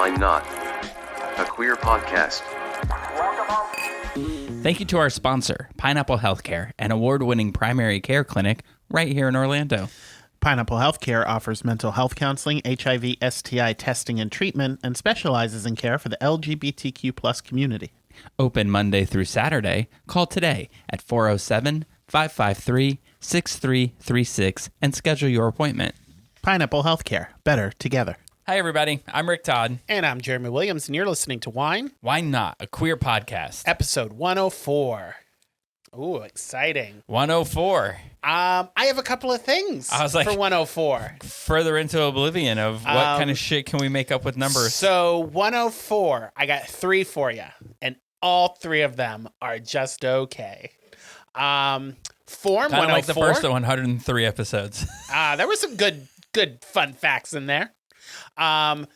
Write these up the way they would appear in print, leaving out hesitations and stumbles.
Why Not? A queer podcast. Thank you to our sponsor, Pineapple Healthcare, an award-winning primary care clinic right here in Orlando. Pineapple Healthcare offers mental health counseling, HIV, STI testing and treatment, and specializes in care for the LGBTQ plus community. Open Monday through Saturday. Call today at 407-553-6336 and schedule your appointment. Pineapple Healthcare. Better together. Hi, everybody. I'm Rick Todd. And I'm Jeremy Williams, and you're listening to Wine. Why Not? A queer podcast. Episode 104. Ooh, exciting. 104. I have a couple of things I was like, for 104. Further into oblivion of what kind of shit can we make up with numbers. So 104, I got three for you, and all three of them are just okay. Form 104. Kind of like the first 103 episodes. There were some good fun facts in there. Form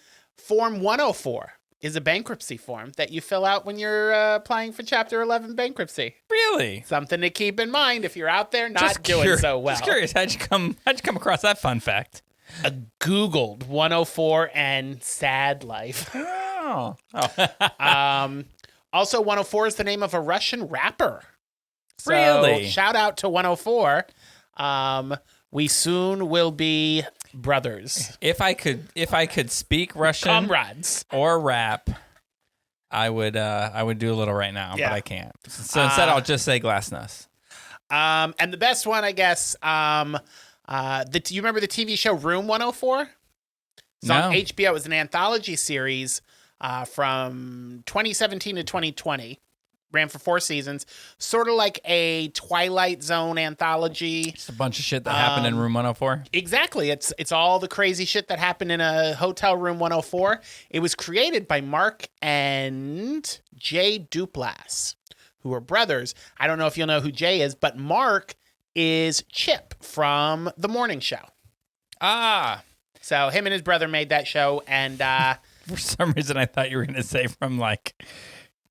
104 is a bankruptcy form that you fill out when you're applying for Chapter 11 bankruptcy. Really? Something to keep in mind if you're out there not doing so well. Just curious, how'd you come across that fun fact? Googled 104 and sad life. Oh. Also, 104 is the name of a Russian rapper. So, Really? Shout out to 104. We soon will be brothers. If I could speak Russian Comrades. or rap, I would do a little right now, Yeah. but I can't. So instead, I'll just say glasnost. And the best one, I guess, you remember the TV show Room 104? It's on No. HBO. It was an anthology series from 2017 to 2020. Ran for 4 seasons. Sort of like a Twilight Zone anthology. Just a bunch of shit that happened in Room 104. Exactly. It's all the crazy shit that happened in a hotel room 104. It was created by Mark and Jay Duplass, who are brothers. I don't know if you'll know who Jay is, but Mark is Chip from The Morning Show. So him and his brother made that show, and For some reason, I thought you were going to say from like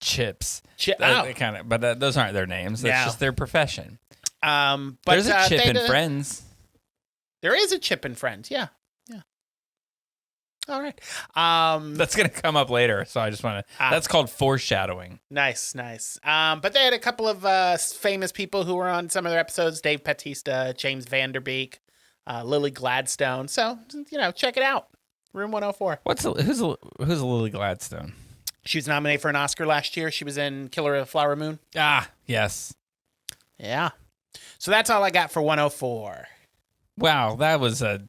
Chips. But those aren't their names. That's just their profession. But there's a Chip in Friends. There is a Chip in Friends. Yeah. All right. That's going to come up later, so I just want to... That's called foreshadowing. Nice. But they had a couple of famous people who were on some of their episodes. Dave Bautista, James Vanderbeek, Lily Gladstone. So, check it out. Room 104. Who's Lily Gladstone? She was nominated for an Oscar last year. She was in Killer of the Flower Moon. Yes. Yeah. So that's all I got for 104. Wow, that was a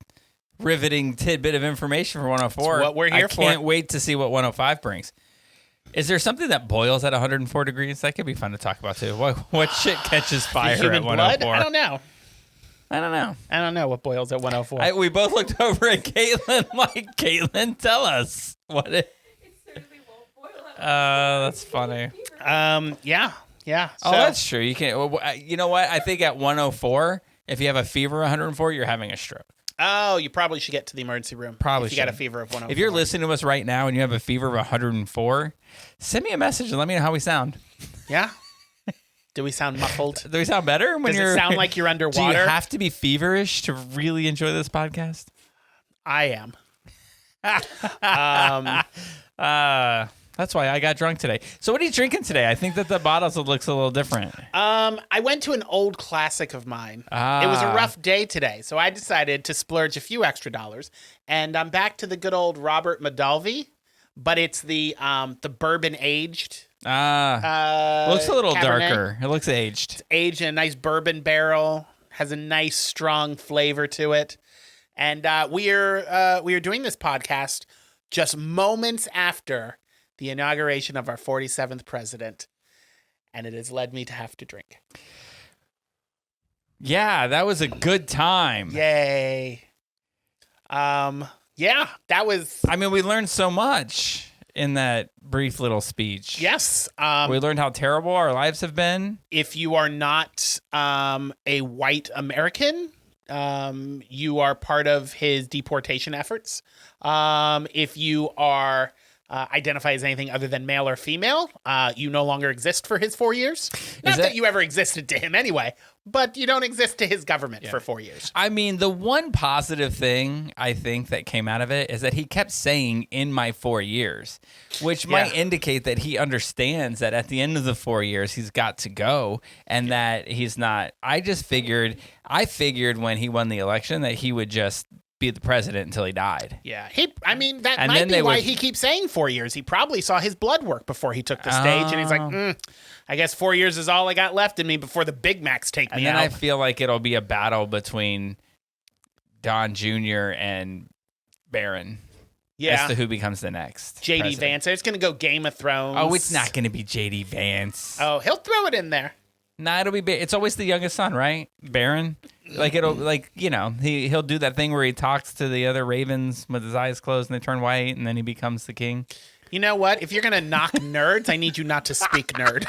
riveting tidbit of information for 104. That's what we're here I can't wait to see what 105 brings. Is there something that boils at 104 degrees? That could be fun to talk about, too. What shit catches fire human at 104? blood? I don't know. I don't know what boils at 104. We both looked over at Caitlin like, Caitlin, tell us. What it... That's funny. Yeah. Oh, that's true. You can't. You know what? I think at 104, if you have a fever 104, you're having a stroke. Oh, you probably should get to the emergency room. Probably if you got a fever of 104. If you're listening to us right now and you have a fever of 104, send me a message and let me know how we sound. Yeah. Do we sound muffled? Do we sound better when Does it sound like you're underwater? Do you have to be feverish to really enjoy this podcast? I am. That's why I got drunk today. So what are you drinking today? I think that the bottles looks a little different. I went to an old classic of mine. It was a rough day today, so I decided to splurge a few extra dollars, and I'm back to the good old Robert Mondavi, but it's the bourbon aged. Looks a little Cabernet. darker. It looks aged. It's aged in a nice bourbon barrel. Has a nice strong flavor to it, and we are doing this podcast just moments after the inauguration of our 47th president, and it has led me to have to drink. Yeah, that was a good time. Yay. Yeah, that was... I mean, we learned so much in that brief little speech. Yes. We learned how terrible our lives have been. If you are not a white American, you are part of his deportation efforts. If you are identify as anything other than male or female, you no longer exist for his 4 years. Not that you ever existed to him anyway, but you don't exist to his government for 4 years. I mean, the one positive thing I think that came out of it is that he kept saying "in my 4 years," which might indicate that he understands that at the end of the 4 years he's got to go, and that he's not. I figured when he won the election that he would just be the president until he died. Yeah, that might be why he keeps saying 4 years. He probably saw his blood work before he took the stage, and he's like, I guess 4 years is all I got left in me before the Big Macs take me out. And then I feel like it'll be a battle between Don Jr. and Barron. Yeah. As to who becomes the next J.D. president. Vance. It's going to go Game of Thrones. Oh, it's not going to be J.D. Vance. Oh, he'll throw it in there. Nah, it'll be. It's always the youngest son, right? Barron. He'll do that thing where he talks to the other ravens with his eyes closed and they turn white, and then he becomes the king. You know what? If you're gonna knock nerds, I need you not to speak nerd.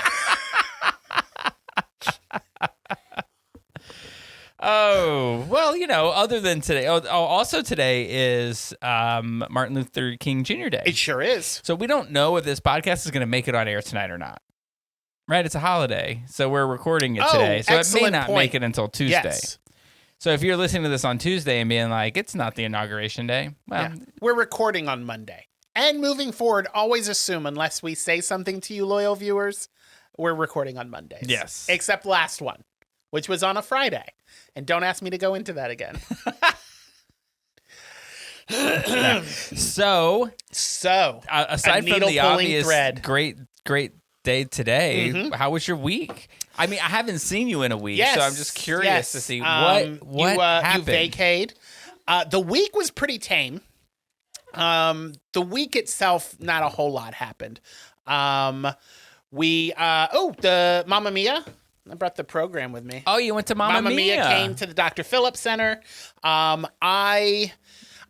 Oh, well, other than today. Also today is Martin Luther King Jr. Day. It sure is. So we don't know if this podcast is going to make it on air tonight or not. Right? It's a holiday, so we're recording it today. So it may not make it until Tuesday. Yes. So if you're listening to this on Tuesday and being like, it's not the inauguration day, well, we're recording on Monday. And moving forward, always assume, unless we say something to you loyal viewers, we're recording on Mondays. Yes. Except last one, which was on a Friday. And don't ask me to go into that again. So aside from the obvious thread. great day today, how was your week? I mean, I haven't seen you in a week, so I'm just curious to see what happened. You vacayed. The week was pretty tame. The week itself, not a whole lot happened. The Mamma Mia. I brought the program with me. Oh, you went to Mamma Mia. Came to the Dr. Phillips Center. I'm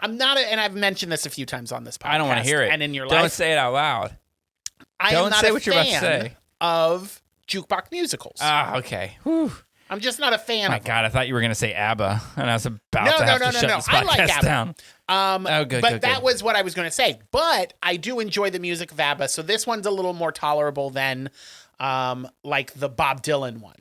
not, and I've mentioned this a few times on this podcast. I don't want to hear it. And in your Don't life, say it out loud. Don't say what you're about to say. Of jukebox musicals. Okay. Whew. I'm just not a fan My of God, I thought you were going to say ABBA, and I was about to have to shut this I like podcast ABBA. down. But that was what I was going to say. But I do enjoy the music of ABBA, so this one's a little more tolerable than like the Bob Dylan one.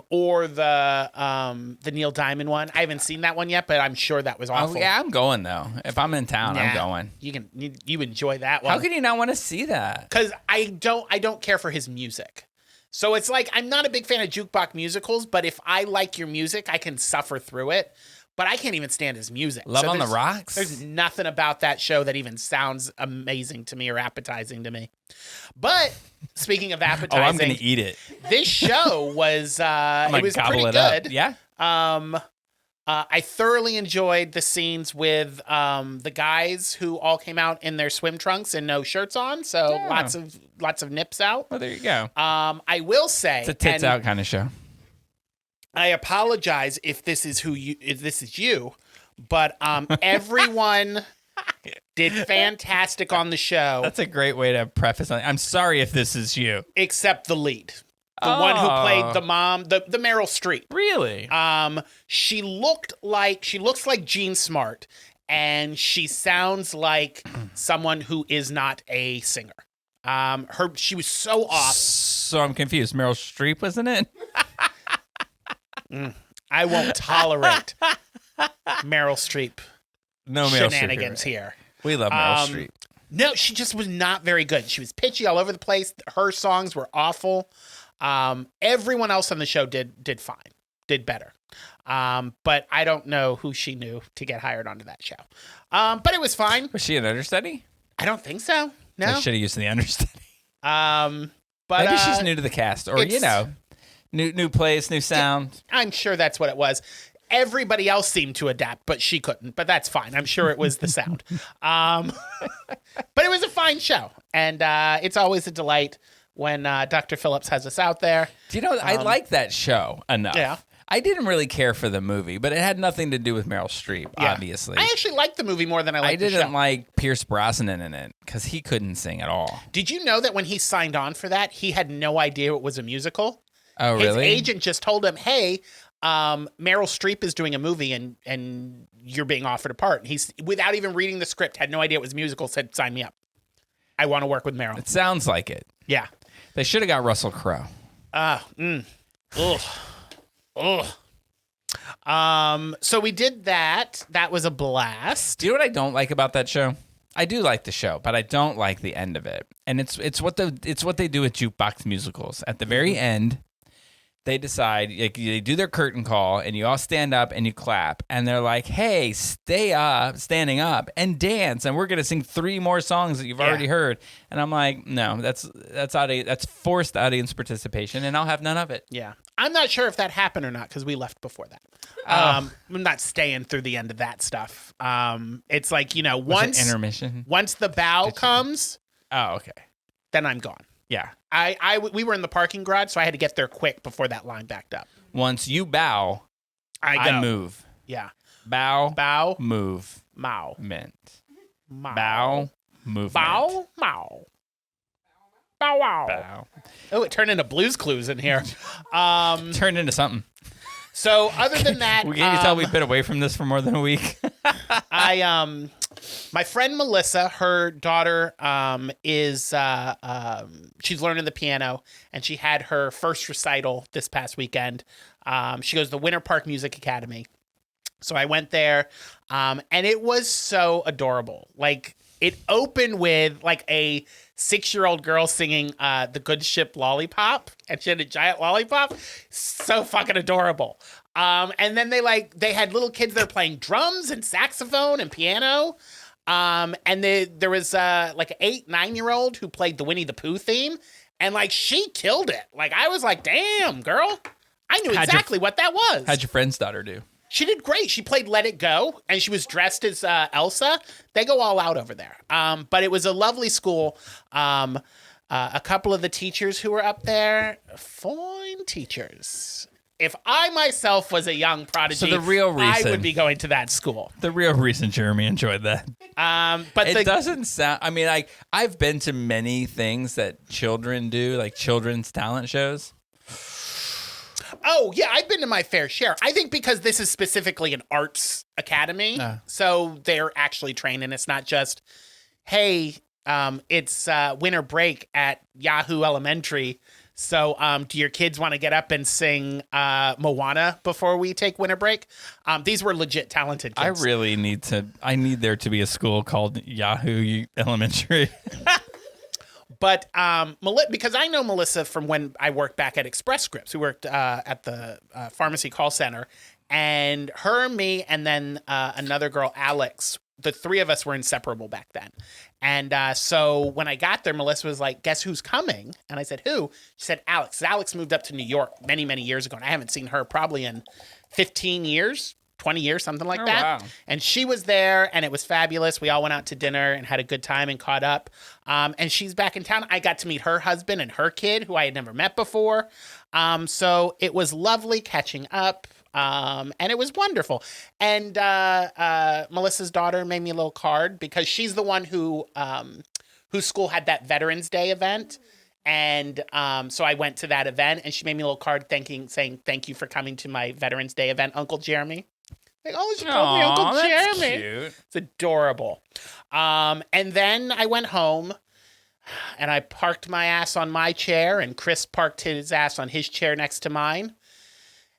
Or the Neil Diamond one. I haven't seen that one yet, but I'm sure that was awful. Oh, yeah, I'm going though. If I'm in town, I'm going. You enjoy that one. How can you not want to see that? Because I don't care for his music. So it's like, I'm not a big fan of jukebox musicals, but if I like your music, I can suffer through it. But I can't even stand his music. Love on the Rocks? There's nothing about that show that even sounds amazing to me or appetizing to me. But speaking of appetizing, I'm going to eat it. This show was it was pretty good. Up. Yeah. I thoroughly enjoyed the scenes with the guys who all came out in their swim trunks and no shirts on, so lots of nips out. Well, there you go. I will say it's a tits out kind of show. I apologize if this is you, but everyone did fantastic on the show. That's a great way to preface on. I'm sorry if this is you, except the lead. The one who played the mom, the Meryl Streep. Really? She looks like Jean Smart, and she sounds like someone who is not a singer. She was so off. So I'm confused. Meryl Streep was in it? I won't tolerate Meryl Streep. No Meryl shenanigans Streep here. We love Meryl Streep. No, she just was not very good. She was pitchy all over the place. Her songs were awful. Everyone else on the show did fine, did better. But I don't know who she knew to get hired onto that show. But it was fine. Was she an understudy? I don't think so. No. I should have used the understudy. But maybe she's new to the cast, or new place, new sound. I'm sure that's what it was. Everybody else seemed to adapt, but she couldn't. But that's fine. I'm sure it was the sound. But it was a fine show, and it's always a delight when Dr. Phillips has us out there. Do you know, I like that show enough. Yeah. I didn't really care for the movie, but it had nothing to do with Meryl Streep, obviously. I actually liked the movie more than I liked the show. I didn't like Pierce Brosnan in it because he couldn't sing at all. Did you know that when he signed on for that, he had no idea it was a musical? Oh, really? His agent just told him, hey, Meryl Streep is doing a movie and you're being offered a part. And he's, without even reading the script, had no idea it was a musical, said, sign me up. I want to work with Meryl. It sounds like it. Yeah. They should have got Russell Crowe. Ugh. Ugh. So we did that. That was a blast. Do you know what I don't like about that show? I do like the show, but I don't like the end of it. And it's what they do with jukebox musicals. At the very end, they decide, like, they do their curtain call, and you all stand up and you clap, and they're like, "Hey, standing up and dance, and we're gonna sing 3 more songs that you've already heard." And I'm like, no, that's forced audience participation, and I'll have none of it. Yeah. I'm not sure if that happened or not because we left before that. I'm not staying through the end of that stuff. It's like, once intermission. Once the bow comes, Oh, okay. then I'm gone. Yeah. We were in the parking garage, so I had to get there quick before that line backed up. Once you bow, I move. Yeah. Bow, move. Mow. Mint. Mow. Bow, movement. Bow. Mow. Bow wow. Bow. Oh, it turned into Blue's Clues in here. Turned into something. So other than that, Can you tell we've been away from this for more than a week? My friend Melissa, her daughter is she's learning the piano, and she had her first recital this past weekend. She goes to the Winter Park Music Academy. So I went there, and it was so adorable. Like, it opened with like a 6-year-old girl singing The Good Ship Lollipop, and she had a giant lollipop. So fucking adorable. And then they had little kids that were playing drums and saxophone and piano. And there was like an 8-9-year-old who played the Winnie the Pooh theme, and like she killed it. Like, I was like, damn, girl, I knew exactly what that was. How'd your friend's daughter do? She did great. She played Let It Go, and she was dressed as Elsa. They go all out over there. But it was a lovely school. A couple of the teachers who were up there, fine teachers. If I myself was a young prodigy, So the real reason- I would be going to that school. The real reason Jeremy enjoyed that. But It doesn't sound. I mean, I've been to many things that children do, like children's talent shows. Oh, yeah, I've been to my fair share. I think because this is specifically an arts academy, so they're actually trained, and it's not just, hey, it's winter break at Yahoo Elementary, so do your kids want to get up and sing Moana before we take winter break? These were legit talented kids. I need there to be a school called Yahoo Elementary. But because I know Melissa from when I worked back at Express Scripts, we worked at the pharmacy call center, and her, me, and then another girl, Alex, the 3 of us were inseparable back then. And so when I got there, Melissa was like, guess who's coming? And I said, who? She said, Alex. Alex moved up to New York many, many years ago, and I haven't seen her probably in 15 years. 20 years, something like that. Wow. And she was there, and it was fabulous. We all went out to dinner and had a good time and caught up. And she's back in town. I got to meet her husband and her kid, who I had never met before. So it was lovely catching up, and it was wonderful. And Melissa's daughter made me a little card because she's the one whose school had that Veterans Day event. And so I went to that event, and she made me a little card saying, thank you for coming to my Veterans Day event, Uncle Jeremy. Like, oh, she called me Uncle that's Jeremy. Cute. It's adorable. And then I went home, and I parked my ass on my chair, and Chris parked his ass on his chair next to mine.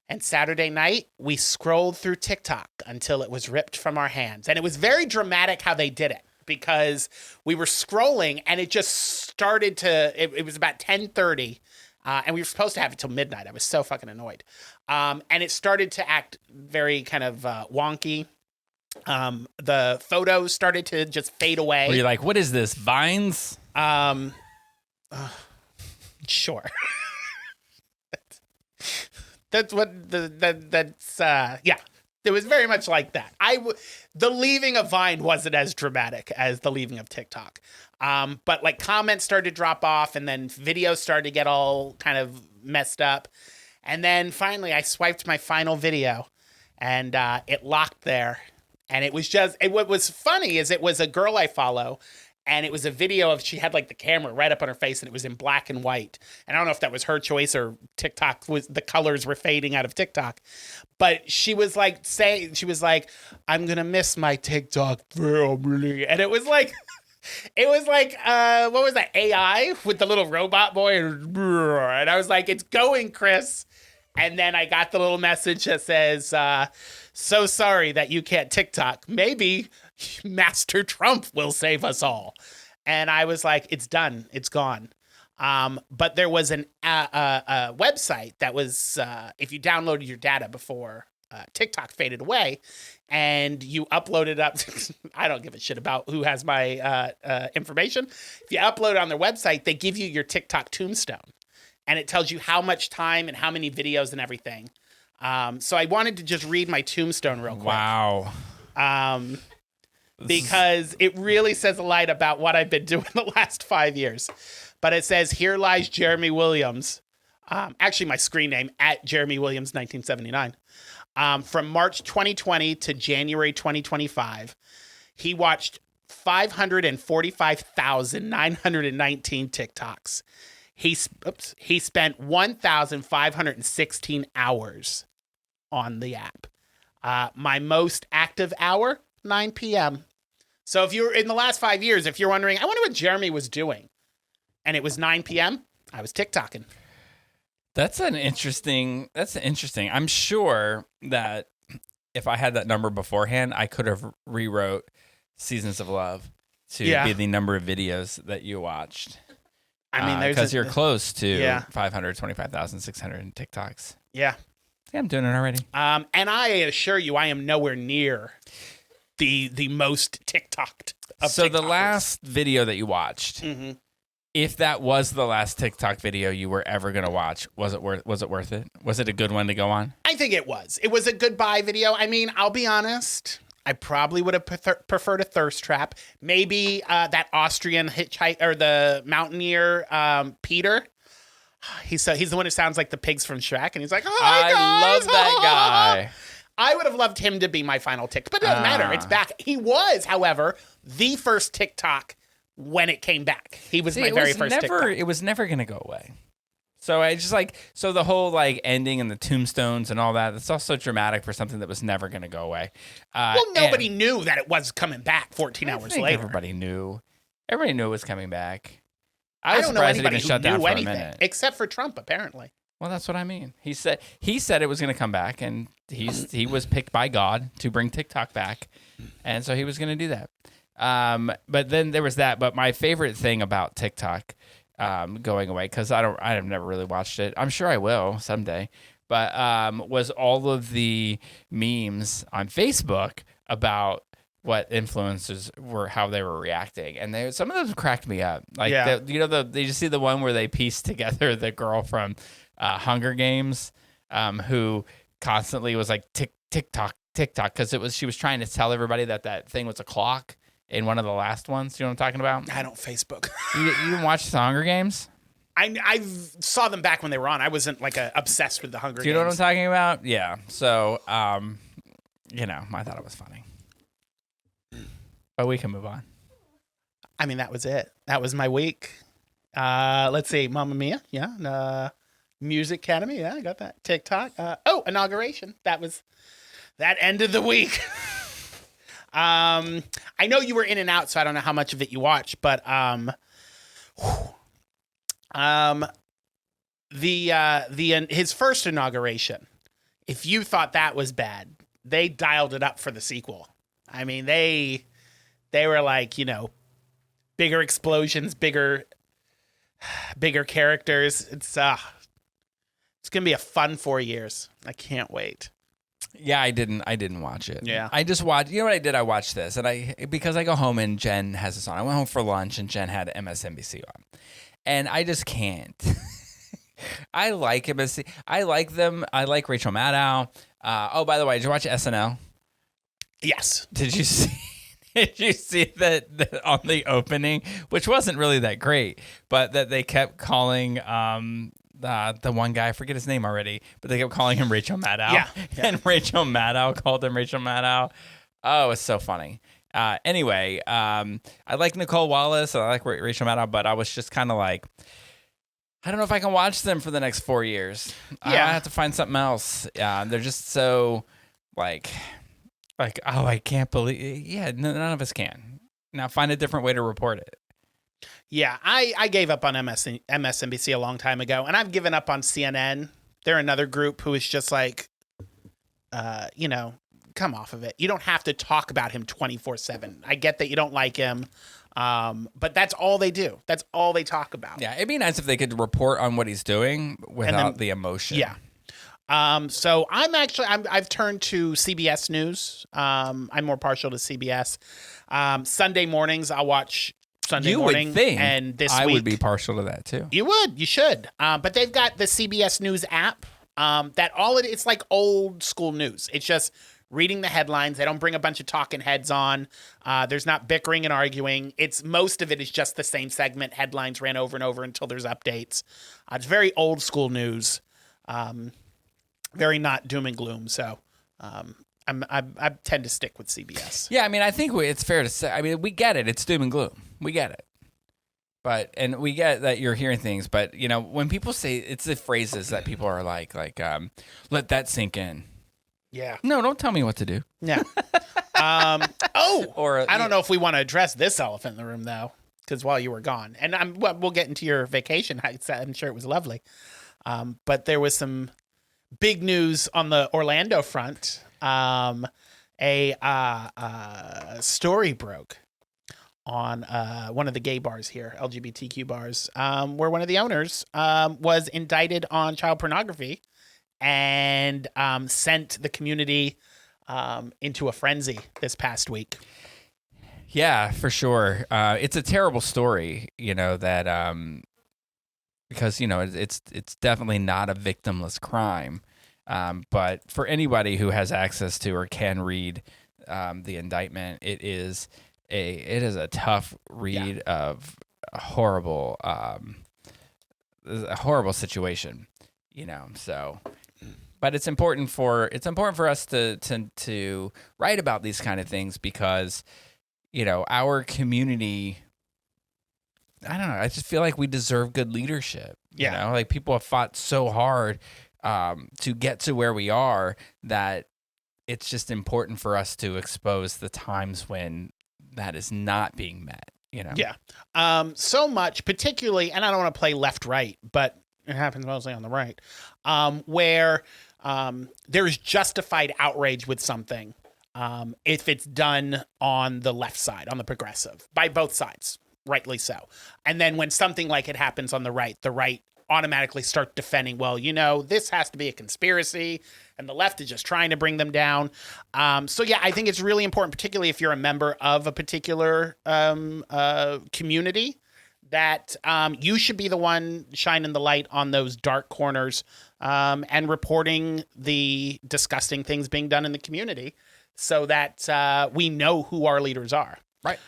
And Saturday night, we scrolled through TikTok until it was ripped from our hands. And it was very dramatic how they did it, because we were scrolling, and it just started to, it was about 10:30, and we were supposed to have it till midnight. I was so fucking annoyed. And it started to act very kind of wonky. The photos started to just fade away. Were you like, what is this, Vines? Sure. That's what yeah. It was very much like that. The leaving of Vine wasn't as dramatic as the leaving of TikTok. But like comments started to drop off, and then videos started to get all kind of messed up. And then finally I swiped my final video, and it locked there. And it was just, what was funny is it was a girl I follow, and it was a video of, she had like the camera right up on her face, and it was in black and white. And I don't know if that was her choice or TikTok the colors were fading out of TikTok. But she was like, I'm going to miss my TikTok family. And it was like, It was like, what was that, AI with the little robot boy? And I was like, it's going, Chris. And then I got the little message that says, so sorry that you can't TikTok. Maybe Master Trump will save us all. And I was like, it's done. It's gone. But there was a website that was, if you downloaded your data before TikTok faded away and you upload it up, I don't give a shit about who has my information. If you upload it on their website, they give you your TikTok tombstone. And it tells you how much time and how many videos and everything. So I wanted to just read my tombstone real quick. Wow. Because it really says a lot about what I've been doing the last 5 years. But it says, here lies Jeremy Williams. Actually, my screen name, at Jeremy Williams 1979. From March 2020 to January 2025, he watched 545,919 TikToks. He spent 1,516 hours on the app. My most active hour, 9 p.m. So if you're in the last 5 years, if you're wondering, I wonder what Jeremy was doing, and it was 9 p.m., I was TikToking. That's interesting. I'm sure that if I had that number beforehand, I could have rewrote Seasons of Love to be the number of videos that you watched. I mean, because you're close to 525,600 TikToks. Yeah. Yeah, I'm doing it already. And I assure you, I am nowhere near the most TikToked of So TikTokers. the last video that you watched, if that was the last TikTok video you were ever going to watch, was it worth it? Was it a good one to go on? I think it was. It was a goodbye video. I mean, I'll be honest. I probably would have preferred a thirst trap. Maybe that Austrian hitchhiker or the mountaineer, Peter. He's the one who sounds like the pigs from Shrek, and he's like, "Hi guys, I love that guy." I would have loved him to be my final tick, but it doesn't matter. It's back. He was, however, the first TikTok when it came back. He was my very first TikTok. It was never going to go away. So I just so the whole ending and the tombstones and all that, it's all so dramatic for something that was never going to go away. Well, nobody knew that it was coming back 14 hours later. Everybody knew. Everybody knew it was coming back. I don't know surprised it anybody even who shut down knew for anything, a minute. except for Trump, apparently. Well, that's what I mean. He said it was going to come back, and he was picked by God to bring TikTok back, and so he was going to do that. But then there was that. But my favorite thing about TikTok going away, because I've never really watched it. I'm sure I will someday. But was all of the memes on Facebook about what influencers were, how they were reacting, and some of those cracked me up. Did you see the one where they pieced together the girl from Hunger Games, who constantly was like TikTok, because she was trying to tell everybody that thing was a clock in one of the last ones. You know what I'm talking about? I don't Facebook. You didn't watch the Hunger Games? I saw them back when they were on. I wasn't obsessed with the Hunger Games. Do you know what I'm talking about? Yeah. So, I thought it was funny. But we can move on. I mean, that was it. That was my week. Let's see. Mamma Mia. Yeah. Music Academy. Yeah, I got that. TikTok. Inauguration. That ended the week. I know you were in and out, so I don't know how much of it you watched, but his first inauguration, if you thought that was bad, they dialed it up for the sequel. I mean, they were like, bigger explosions, bigger characters. It's gonna be a fun 4 years. I can't wait. Yeah, I didn't watch it. Yeah. I just watched, you know what I did? I watched this, and because I go home and Jen has this on. I went home for lunch and Jen had MSNBC on. And I just can't. I like MSNBC. I like them. I like Rachel Maddow. By the way, did you watch SNL? Yes. Did you see that on the opening, which wasn't really that great, but that they kept calling the one guy, I forget his name already, but they kept calling him Rachel Maddow. Yeah. And Rachel Maddow called him Rachel Maddow. Oh, it's so funny. Anyway, I like Nicole Wallace and I like Rachel Maddow, but I was just kind of like, I don't know if I can watch them for the next 4 years. Yeah. I have to find something else. They're just so like, oh, I can't believe. Yeah, none of us can. Now find a different way to report it. Yeah, I gave up on MSNBC a long time ago, and I've given up on CNN. They're another group who is just like, come off of it. You don't have to talk about him 24/7. I get that you don't like him, but that's all they do. That's all they talk about. Yeah, it'd be nice if they could report on what he's doing without the emotion. Yeah. So I've turned to CBS News. I'm more partial to CBS. Sunday mornings, I'll watch Sunday morning. Would think and this I week, would be partial to that too. You would. You should. But they've got the CBS News app. It's like old school news. It's just reading the headlines. They don't bring a bunch of talking heads on. There's not bickering and arguing. Most of it is just the same segment. Headlines ran over and over until there's updates. It's very old school news. Very not doom and gloom. So I tend to stick with CBS. Yeah, I mean, I think it's fair to say. I mean, we get it. It's doom and gloom. We get it. And we get that you're hearing things, but when people say, it's the phrases that people are like, let that sink in. Yeah. No, don't tell me what to do. Yeah. Or I don't know if we want to address this elephant in the room though, because while you were gone, and we'll get into your vacation. I'm sure it was lovely. But there was some big news on the Orlando front. A story broke on one of the gay bars here, LGBTQ bars, where one of the owners was indicted on child pornography and sent the community into a frenzy this past week. Yeah, for sure. It's a terrible story, that because it's definitely not a victimless crime. But for anybody who has access to or can read the indictment, it is a tough read of a horrible situation, So, but it's important for us to write about these kind of things because, our community. I don't know. I just feel like we deserve good leadership. Yeah. Like people have fought so hard to get to where we are that it's just important for us to expose the times when that is not being met. Yeah. So much, particularly, and I don't want to play left-right, but it happens mostly on the right, where there's justified outrage with something if it's done on the left side, on the progressive, by both sides. Rightly so. And then when something like it happens on the right automatically start defending, this has to be a conspiracy and the left is just trying to bring them down. So yeah, I think it's really important, particularly if you're a member of a particular community, that you should be the one shining the light on those dark corners and reporting the disgusting things being done in the community so that we know who our leaders are. Right.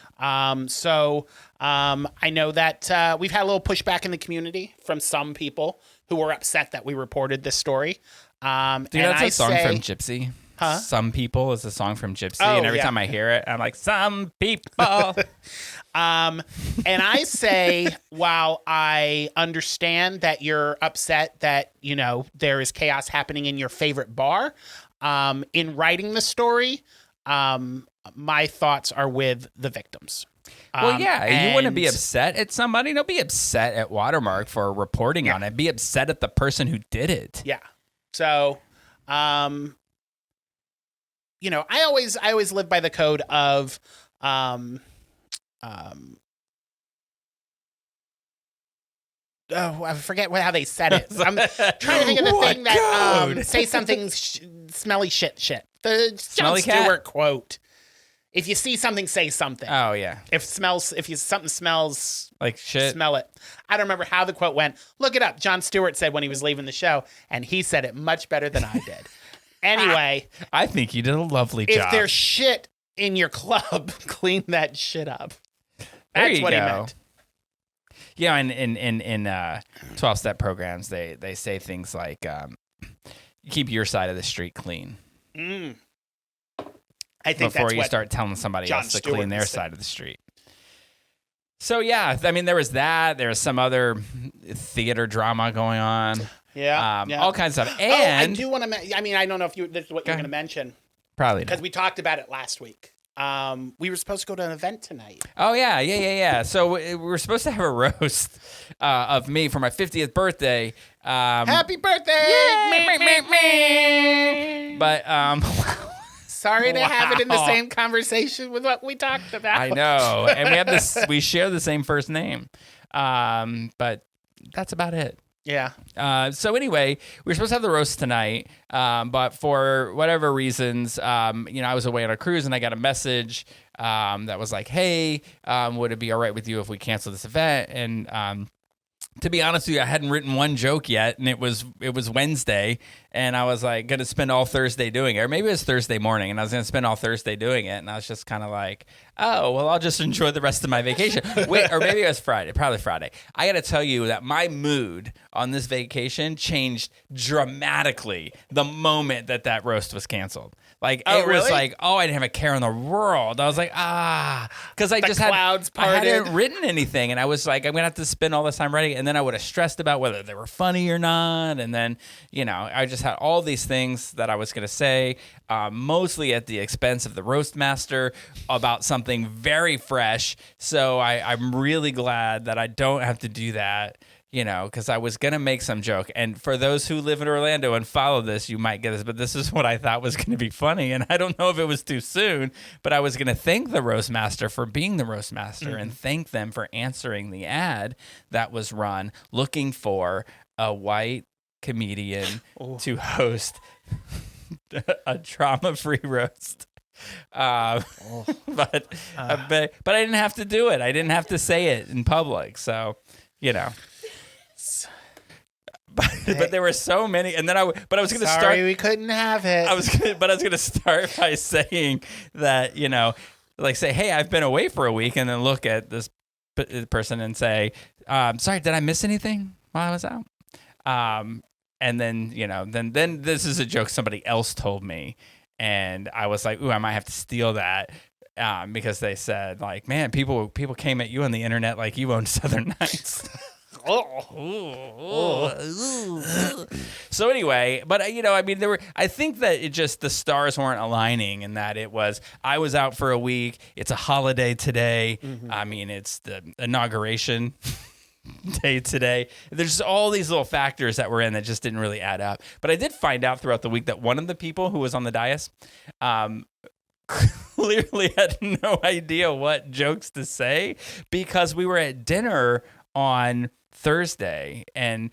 So I know that we've had a little pushback in the community from some people who were upset that we reported this story. Dude, that's a song from Gypsy. Huh? Some People is a song from Gypsy. Oh, and every yeah. time I hear it, I'm like, some people. And I say, while I understand that you're upset that, there is chaos happening in your favorite bar, in writing the story, my thoughts are with the victims. Well, yeah, you wouldn't be upset at somebody. Don't be upset at Watermark for reporting on it. Be upset at the person who did it. Yeah. So, I always live by the code of, oh, I forget how they said it. I'm trying to think of the thing that say something smelly shit. The Jon Stewart quote. If you see something, say something. Oh yeah. If something smells like shit, smell it. I don't remember how the quote went. Look it up. Jon Stewart said when he was leaving the show, and he said it much better than I did. Anyway, I think you did a lovely job. If there's shit in your club, clean that shit up. That's what he meant. Yeah, in 12-step programs, they say things like, keep your side of the street clean. I think before that's you start telling somebody Jon else to Stewart clean their side of the street. So yeah, I mean, there was that. There was some other theater drama going on. Yeah, all kinds of stuff. And I do want to. I mean, I don't know if this is what you're going to mention. Probably because we talked about it last week. We were supposed to go to an event tonight. Oh yeah. So we were supposed to have a roast of me for my 50th birthday. Happy birthday! But Sorry to have it in the same conversation with what we talked about. I know, and we have this. We share the same first name, but that's about it. Yeah. So anyway, we were supposed to have the roast tonight, but for whatever reasons, I was away on a cruise and I got a message that was like, "Hey, would it be all right with you if we cancel this event?" And to be honest with you, I hadn't written one joke yet, and it was Wednesday, and I was like going to spend all Thursday doing it, or maybe it was Thursday morning, and I was going to spend all Thursday doing it, and I was just kind of like, oh, well, I'll just enjoy the rest of my vacation. Wait, or maybe it was Friday, probably Friday. I got to tell you that my mood on this vacation changed dramatically the moment that roast was canceled. Like, it was like, oh, I didn't have a care in the world. I was like, because I hadn't written anything. And I was like, I'm going to have to spend all this time writing. And then I would have stressed about whether they were funny or not. And then, I just had all these things that I was going to say, mostly at the expense of the roast master about something very fresh. So I'm really glad that I don't have to do that. Because I was going to make some joke. And for those who live in Orlando and follow this, you might get this, but this is what I thought was going to be funny. And I don't know if it was too soon, but I was going to thank the roast master for being the roast master and thank them for answering the ad that was run looking for a white comedian to host a trauma-free roast. But I didn't have to do it. I didn't have to say it in public. So, But there were so many, and then I was going to start. Sorry, we couldn't have it. I was going to start by saying that, like say, hey, I've been away for a week, and then look at this person and say, sorry, did I miss anything while I was out? And then then this is a joke somebody else told me, and I was like, ooh, I might have to steal that. Because they said, like, man, people came at you on the internet like you owned Southern Nights. So anyway, but I think that it just the stars weren't aligning, and that I was out for a week. It's a holiday today. It's the inauguration day today. There's all these little factors that were in that just didn't really add up. But I did find out throughout the week that one of the people who was on the dais, clearly had no idea what jokes to say, because we were at dinner on Thursday and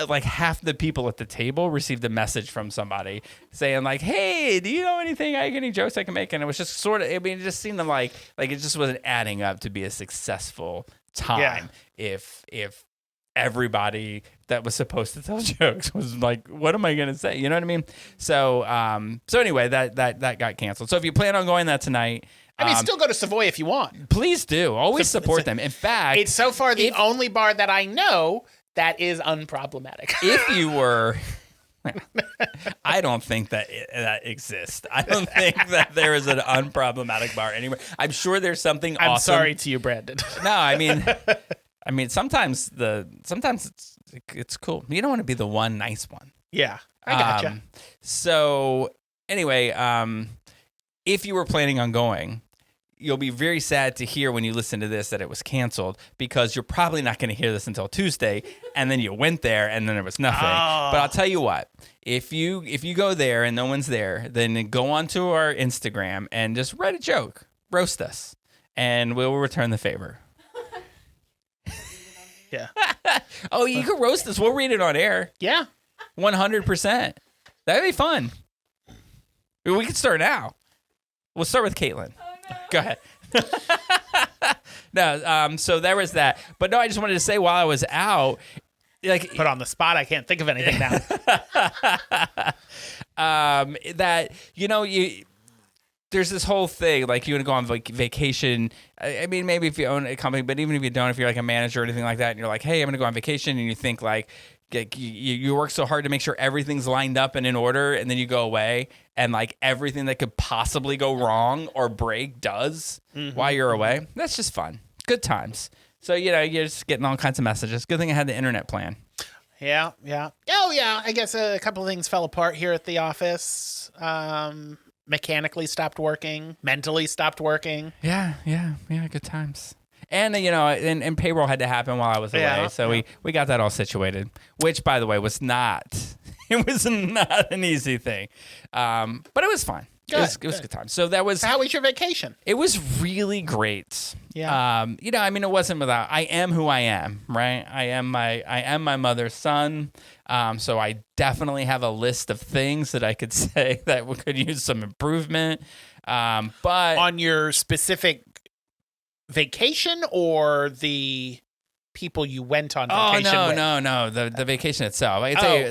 like half the people at the table received a message from somebody saying like, hey, do you know anything? Any jokes I can make? And it was just sort of, it just seemed like it just wasn't adding up to be a successful time. If everybody that was supposed to tell jokes was like, what am I going to say? You know what I mean? So anyway, that got canceled. So if you plan on going that tonight, still go to Savoy if you want. Please do. Always support them. In fact, it's so far the only bar that I know that is unproblematic. If you were, I don't think that exists. I don't think that there is an unproblematic bar anywhere. I'm sure there's something awesome. I'm sorry to you, Brandon. No, I mean, sometimes it's cool. You don't want to be the one nice one. Yeah, I gotcha. So anyway, if you were planning on going, you'll be very sad to hear when you listen to this that it was canceled, because you're probably not going to hear this until Tuesday, and then you went there and then there was nothing. But I'll tell you what, if you go there and no one's there, then go onto our Instagram and just write a joke, roast us, and we'll return the favor. Yeah. Oh, you can roast us. We'll read it on air. Yeah. 100%. That'd be fun. We can start now. We'll start with Caitlin. Oh, no. Go ahead. No, so there was that. But no, I just wanted to say while I was out, like, put on the spot, I can't think of anything now. That there's this whole thing, like you want to go on vacation. I mean, maybe if you own a company, but even if you don't, if you're like a manager or anything like that, and you're like, hey, I'm going to go on vacation, and you think like you work so hard to make sure everything's lined up and in order, and then you go away, and like everything that could possibly go wrong or break does while you're away. That's just fun. Good times. So, you're just getting all kinds of messages. Good thing I had the internet plan. Yeah. Oh, yeah. I guess a couple of things fell apart here at the office. mechanically stopped working, mentally stopped working. Yeah, good times. And and payroll had to happen while I was away, so we got that all situated. Which, by the way, was not it was not an easy thing, but it was fine. It was a good time. So that was. How was your vacation? It was really great. Yeah. It wasn't without. I am who I am, right? I am my mother's son. So I definitely have a list of things that I could say that could use some improvement. But on your specific vacation or the people you went on vacation with? No. The vacation itself.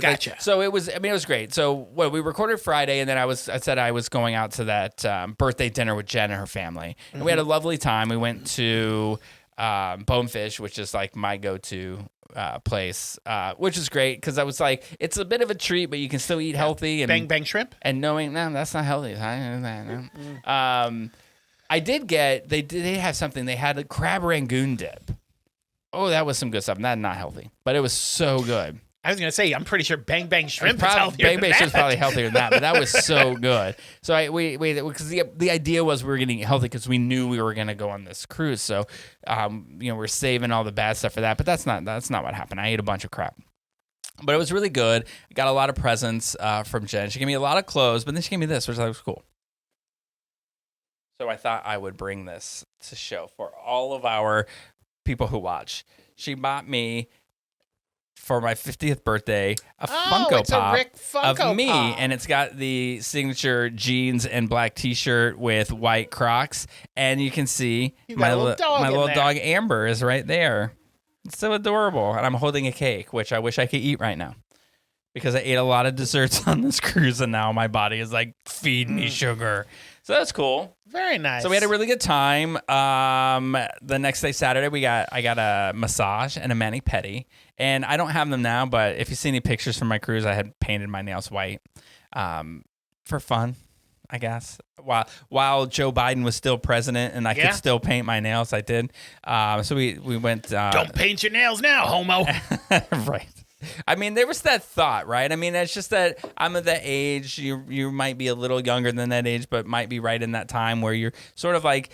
Gotcha. So it was great. So we recorded Friday, and then I said I was going out to that birthday dinner with Jen and her family. And we had a lovely time. We went to Bonefish, which is like my go-to place, which is great because I was like, it's a bit of a treat, but you can still eat healthy. And Bang shrimp? And knowing, no, that's not healthy. I did get, they did have something. They had a crab rangoon dip. Oh, that was some good stuff. Not healthy, but it was so good. I was going to say, I'm pretty sure Bang shrimp is healthier Bang Bang shrimp's probably healthier than that, but that was so good. So because the idea was we were getting healthy because we knew we were going to go on this cruise. So, we're saving all the bad stuff for that, but that's not what happened. I ate a bunch of crap. But it was really good. I got a lot of presents from Jen. She gave me a lot of clothes, but then she gave me this, which I thought was cool. So I thought I would bring this to show for all of our people who watch. She bought me for my 50th birthday a Funko Pop of me, and it's got the signature jeans and black T-shirt with white Crocs, and you can see my little dog Amber is right there. It's so adorable, and I'm holding a cake, which I wish I could eat right now because I ate a lot of desserts on this cruise, and now my body is like, feed me sugar. So that's cool. Very nice. So we had a really good time. The next day, Saturday, I got a massage and a mani-pedi. And I don't have them now, but if you see any pictures from my cruise, I had painted my nails white for fun, I guess. While Joe Biden was still president and I could still paint my nails, I did. So we went. Don't paint your nails now, homo. Right. I mean, there was that thought, right? I mean, it's just that I'm at that age. You might be a little younger than that age, but might be right in that time where you're sort of like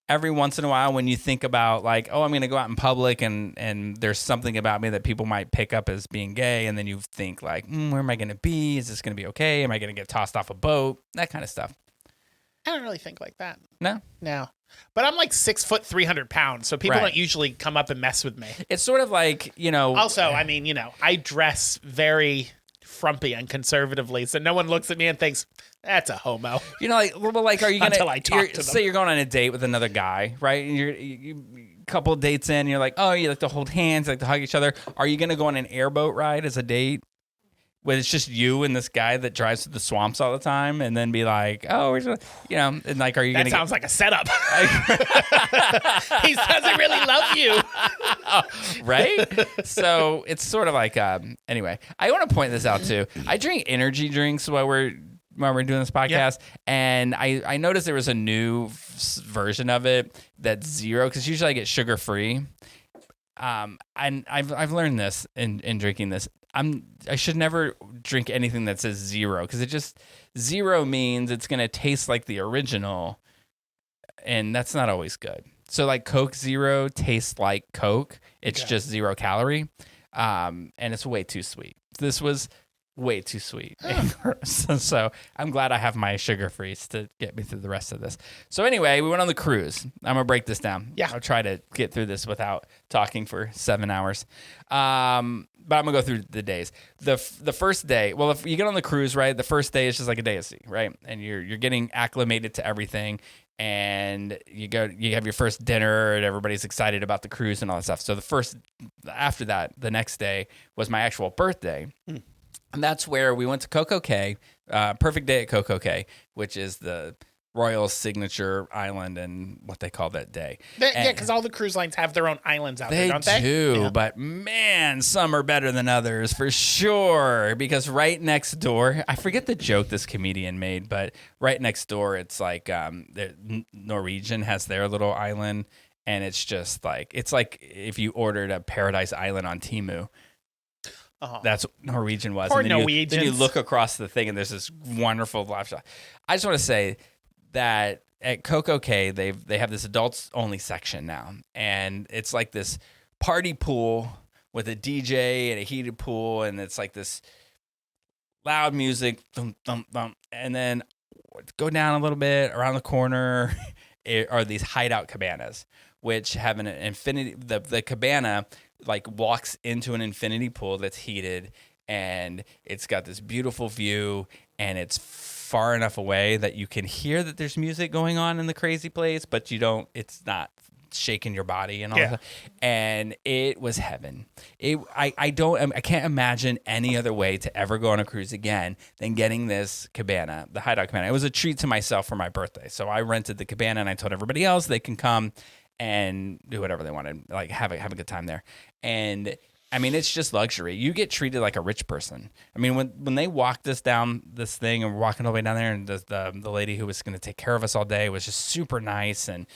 every once in a while when you think about like, oh, I'm going to go out in public and there's something about me that people might pick up as being gay. And then you think like, where am I going to be? Is this going to be okay? Am I going to get tossed off a boat? That kind of stuff. I don't really think like that. No. But I'm like 6 foot, 300 pounds, so people don't usually come up and mess with me. It's sort of like, Also, I mean, I dress very frumpy and conservatively, so no one looks at me and thinks, that's a homo. Are you going to... Until I talk to them. Say you're going on a date with another guy, right? And you couple dates in, you're like, oh, you like to hold hands, you like to hug each other. Are you going to go on an airboat ride as a date? When it's just you and this guy that drives through the swamps all the time, and then be like, "Oh, and like, are you going to?" That sounds like a setup. He doesn't really love you, right? So it's sort of like, anyway. I want to point this out too. I drink energy drinks while we're doing this podcast, and I noticed there was a new version of it that's zero because usually I get sugar free. And I've learned this in drinking this. I should never drink anything that says zero because zero means it's going to taste like the original, and that's not always good. So like Coke Zero tastes like Coke. It's just 0 calorie, and it's way too sweet. This was way too sweet. So I'm glad I have my sugar frees to get me through the rest of this. So anyway, we went on the cruise. I'm gonna break this down. Yeah, I'll try to get through this without talking for 7 hours. But I'm gonna go through the days. The first day, well, if you get on the cruise, right, the first day is just like a day at sea, right? And you're getting acclimated to everything, and you have your first dinner, and everybody's excited about the cruise and all that stuff. So after that, the next day was my actual birthday. And that's where we went to Coco Cay, perfect day at Coco Cay, which is the Royal signature island and what they call that day. Because all the cruise lines have their own islands out there, don't they? They do, but man, some are better than others for sure. Because right next door, I forget the joke this comedian made, but right next door, it's like Norwegian has their little island, and it's just like, it's like if you ordered a Paradise Island on Temu. That's what Norwegian was. Poor and then Norwegians. Then you look across the thing, and there's this wonderful live shot. I just want to say that at Coco Cay, they have this adults only section now, and it's like this party pool with a DJ and a heated pool, and it's like this loud music, thump, thump, thump. And then go down a little bit around the corner are these hideout cabanas, which have an infinity. The cabana like walks into an infinity pool that's heated, and it's got this beautiful view, and it's far enough away that you can hear that there's music going on in the crazy place, but you don't. It's not shaking your body and all that. And it was heaven. I can't imagine any other way to ever go on a cruise again than getting this cabana, the hideout cabana. It was a treat to myself for my birthday. So I rented the cabana, and I told everybody else they can come and do whatever they wanted, like have a good time there. And I mean, it's just luxury. You get treated like a rich person. I mean, when they walked us down this thing, and we're walking all the way down there, and the lady who was going to take care of us all day was just super nice, and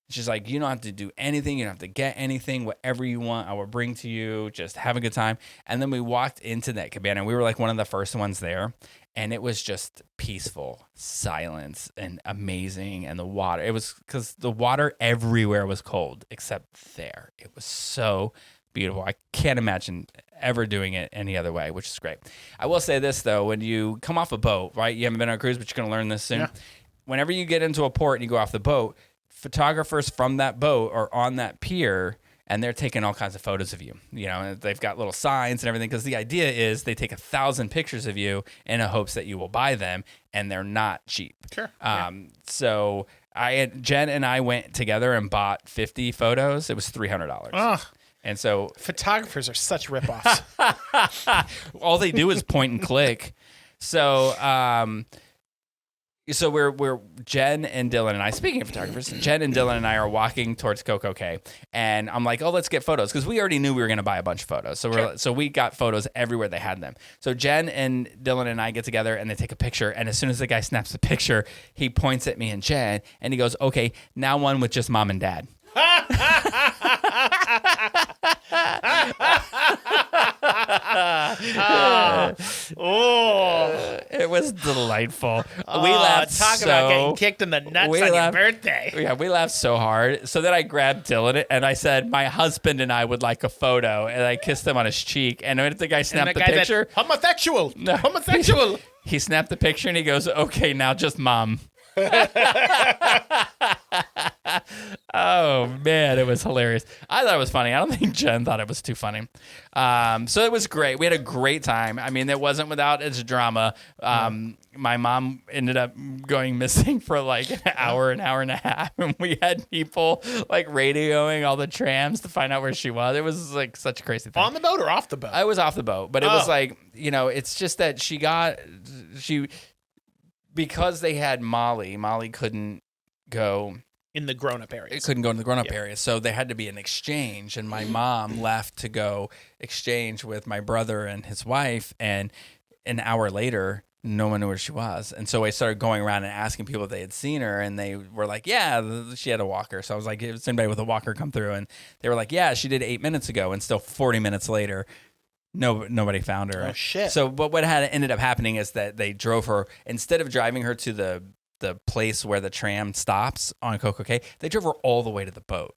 she's like, you don't have to do anything. You don't have to get anything. Whatever you want, I will bring to you. Just have a good time. And then we walked into that cabana. We were like one of the first ones there. And it was just peaceful, silence, and amazing. And the water, it was because the water everywhere was cold except there. It was so beautiful. I can't imagine ever doing it any other way, which is great. I will say this, though. When you come off a boat, right? You haven't been on a cruise, but you're going to learn this soon. Yeah. Whenever you get into a port and you go off the boat, photographers from that boat are on that pier, and they're taking all kinds of photos of you. You know, they've got little signs and everything, because the idea is they take 1,000 pictures of you in a hopes that you will buy them, and they're not cheap. Sure. So Jen and I went together and bought 50 photos. It was $300. Ugh. And so photographers are such ripoffs. all they do is point and click. So we're Jen and Dylan and I, speaking of photographers, Jen and Dylan and I are walking towards Coco Cay, and I'm like, oh, let's get photos, because we already knew we were going to buy a bunch of photos. So we got photos everywhere they had them. So Jen and Dylan and I get together, and they take a picture, and as soon as the guy snaps the picture, he points at me and Jen, and he goes, okay, now one with just mom and dad. It was delightful. We laughed. Talk about getting kicked in the nuts on your birthday. Yeah, we laughed so hard. So then I grabbed Dylan and I said, my husband and I would like a photo, and I kissed him on his cheek. And when the guy snapped the picture, said, homosexual. No. Homosexual. He snapped the picture and he goes, okay, now just mom. Oh man, it was hilarious. I thought it was funny. I don't think Jen thought it was too funny. So it was great. We had a great time. I mean, it wasn't without its drama. My mom ended up going missing for like an hour and a half, and we had people like radioing all the trams to find out where she was. It was like such a crazy thing. On the boat or off the boat? I was off the boat, but it was like, it's just that because they had Molly couldn't go in the grown-up area. It couldn't go in the grown-up area, so there had to be an exchange, and my mom left to go exchange with my brother and his wife, and an hour later, no one knew where she was. And so I started going around and asking people if they had seen her, and they were like, yeah, she had a walker. So I was like, is anybody with a walker come through? And they were like, yeah, she did 8 minutes ago, and still 40 minutes later, nobody found her. Oh, shit. So but what had ended up happening is that they drove her, instead of driving her to the place where the tram stops on Coco Cay, they drove her all the way to the boat.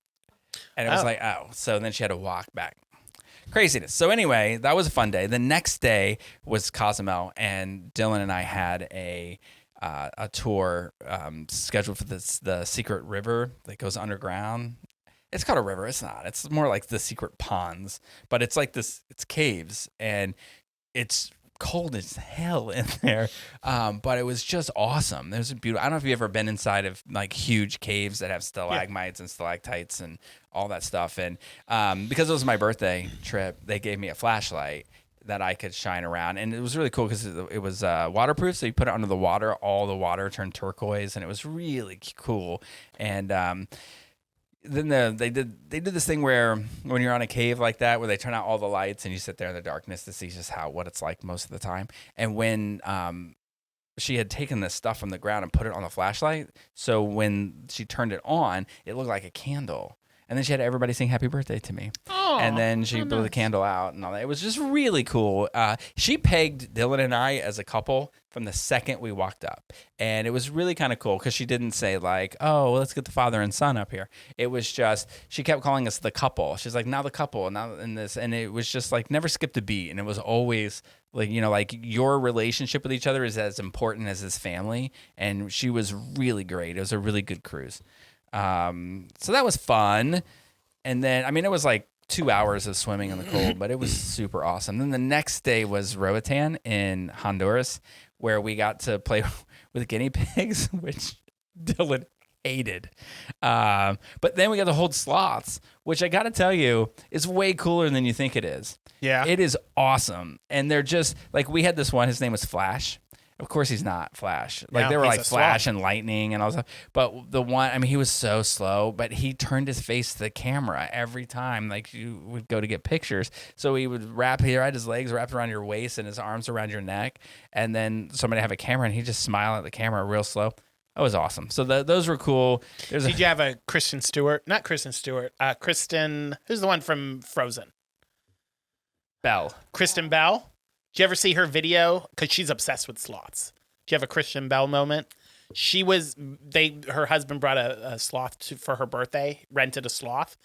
And it was like, so then she had to walk back. Craziness. So anyway, that was a fun day. The next day was Cozumel, and Dylan and I had a tour scheduled for the secret river that goes underground. It's called a river. It's not. It's more like the secret ponds, but it's like this. It's caves, and it's cold as hell in there, but it was just awesome. It was beautiful. I don't know if you've ever been inside of like huge caves that have stalagmites and stalactites and all that stuff. And because it was my birthday trip, they gave me a flashlight that I could shine around, and it was really cool because it was waterproof. So you put it under the water, all the water turned turquoise, and it was really cool. And then they did this thing where when you're on a cave like that, where they turn out all the lights and you sit there in the darkness to see just what it's like most of the time. And when she had taken this stuff from the ground and put it on the flashlight, so when she turned it on, it looked like a candle. And then she had everybody sing happy birthday to me. Oh, and then she blew the candle out and all that. It was just really cool. She pegged Dylan and I as a couple from the second we walked up. And it was really kind of cool because she didn't say like, oh, well, let's get the father and son up here. It was just, she kept calling us the couple. She's like, now the couple, now in this. And it was just like, never skipped a beat. And it was always like, you know, like your relationship with each other is as important as his family. And she was really great. It was a really good cruise. So that was fun. And then, I mean, it was like 2 hours of swimming in the cold, but it was super awesome. Then the next day was Roatan in Honduras, where we got to play with guinea pigs, which Dylan hated. But then we got to hold sloths, which I got to tell you is way cooler than you think it is. Yeah. It is awesome. And they're just like, we had this one, his name was Flash. Of course, he's not Flash. Like, No, they were he's like a Flash sloth. and lightning and all that. But the one, I mean, he was so slow, but he turned his face to the camera every time. Like, you would go to get pictures. So he would he had his legs wrapped around your waist and his arms around your neck. And then somebody have a camera and he'd just smile at the camera real slow. That was awesome. So those were cool. Did you have a Kristen Stewart? Not Kristen Stewart. Kristen, who's the one from Frozen? Bell. Kristen Bell. Did you ever see her video? Because she's obsessed with sloths. Do you have a Kristen Bell moment? Her husband brought a sloth for her birthday, rented a sloth,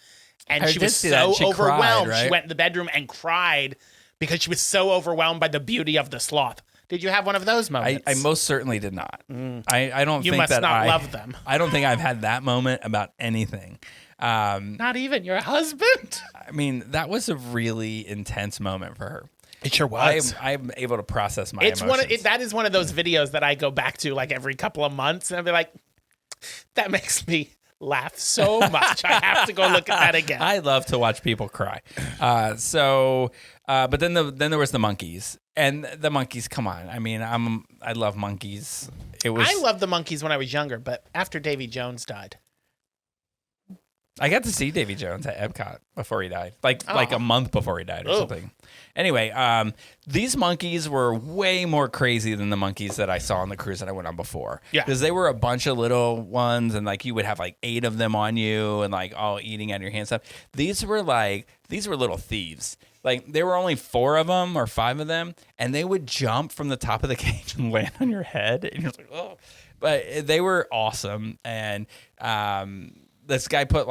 and she was so overwhelmed. Cried, right? She went in the bedroom and cried because she was so overwhelmed by the beauty of the sloth. Did you have one of those moments? I most certainly did not. I don't You think must that not love them. I don't think I've had that moment about anything. Not even your husband? I mean, that was a really intense moment for her. It sure was. I'm able to process my It's emotions. that is one of those videos that I go back to like every couple of months, and I'll be like, that makes me laugh so much. I have to go look at that again. I love to watch people cry. But then there was the monkeys, and the monkeys. Come on, I mean, I love monkeys. I loved the monkeys when I was younger, but after Davy Jones died. I got to see Davy Jones at Epcot before he died, like a month before he died or something. Anyway, these monkeys were way more crazy than the monkeys that I saw on the cruise that I went on before. Yeah, because they were a bunch of little ones, and like you would have like 8 of them on you, and like all eating out of your hand stuff. These were little thieves. Like there were only 4 of them or 5 of them, and they would jump from the top of the cage and land on your head, and you're like, oh. But they were awesome, and this guy put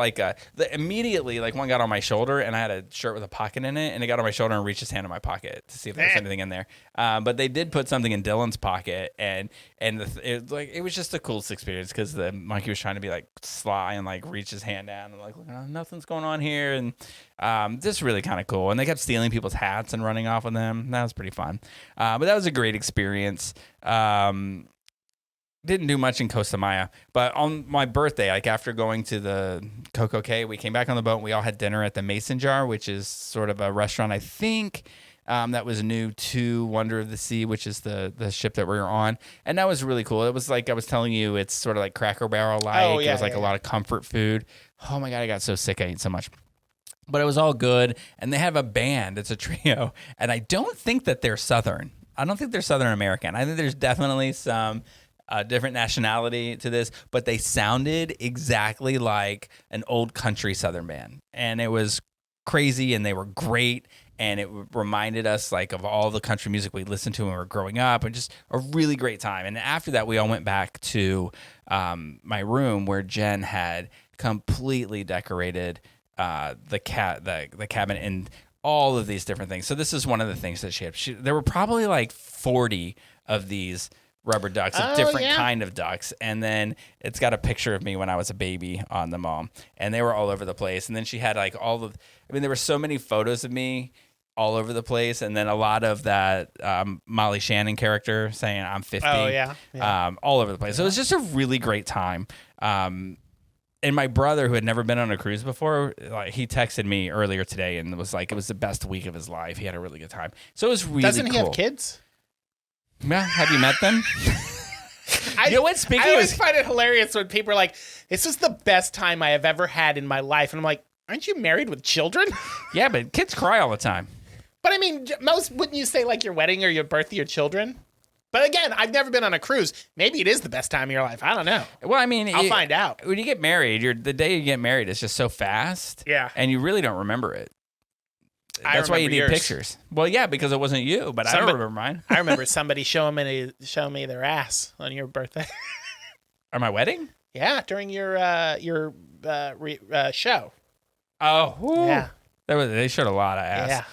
immediately one got on my shoulder, and I had a shirt with a pocket in it, and it got on my shoulder and reached his hand in my pocket to see if there was anything in there. But they did put something in Dylan's pocket, and it was just the coolest experience because the monkey was trying to be like sly and like reach his hand down and like nothing's going on here, and just really kind of cool. And they kept stealing people's hats and running off with them. That was pretty fun. But that was a great experience. Didn't do much in Costa Maya, but on my birthday, like after going to the Coco Cay, we came back on the boat and we all had dinner at the Mason Jar, which is sort of a restaurant, I think, that was new to Wonder of the Sea, which is the ship that we were on. And that was really cool. It was like I was telling you, it's sort of like Cracker Barrel-like. Oh, yeah, it was like a lot of comfort food. Oh my God, I got so sick. I ate so much. But it was all good. And they have a band. It's a trio. And I don't think that they're Southern. I don't think they're Southern American. I think there's definitely some different nationality to this, but they sounded exactly like an old country Southern band. And it was crazy, and they were great. And it reminded us like of all the country music we listened to when we were growing up, and just a really great time. And after that, we all went back to my room where Jen had completely decorated the cabinet and all of these different things. So this is one of the things that she had. There were probably like 40 of these rubber ducks, a different kind of ducks. And then it's got a picture of me when I was a baby on them all. And they were all over the place. And then she had like there were so many photos of me all over the place. And then a lot of that Molly Shannon character saying I'm 50. Oh, yeah. All over the place. So it was just a really great time. And my brother, who had never been on a cruise before, he texted me earlier today and was like, it was the best week of his life. He had a really good time. So it was really Doesn't cool. he have kids? Yeah, have you met them? I Speaking always find it hilarious when people are like, this is the best time I have ever had in my life. And I'm like, aren't you married with children? Yeah, but kids cry all the time. But I mean, wouldn't you say like your wedding or your birth of your children? But again, I've never been on a cruise. Maybe it is the best time of your life. I don't know. Well, I mean, I'll find out. When you get married, the day you get married is just so fast. Yeah. And you really don't remember it. That's why you need yours. pictures. Well, yeah, because it wasn't you, but I don't remember mine. I remember somebody showing me their ass on your birthday. Or my wedding? Yeah, during your show. Oh, whew. Yeah. They showed a lot of ass. Yeah.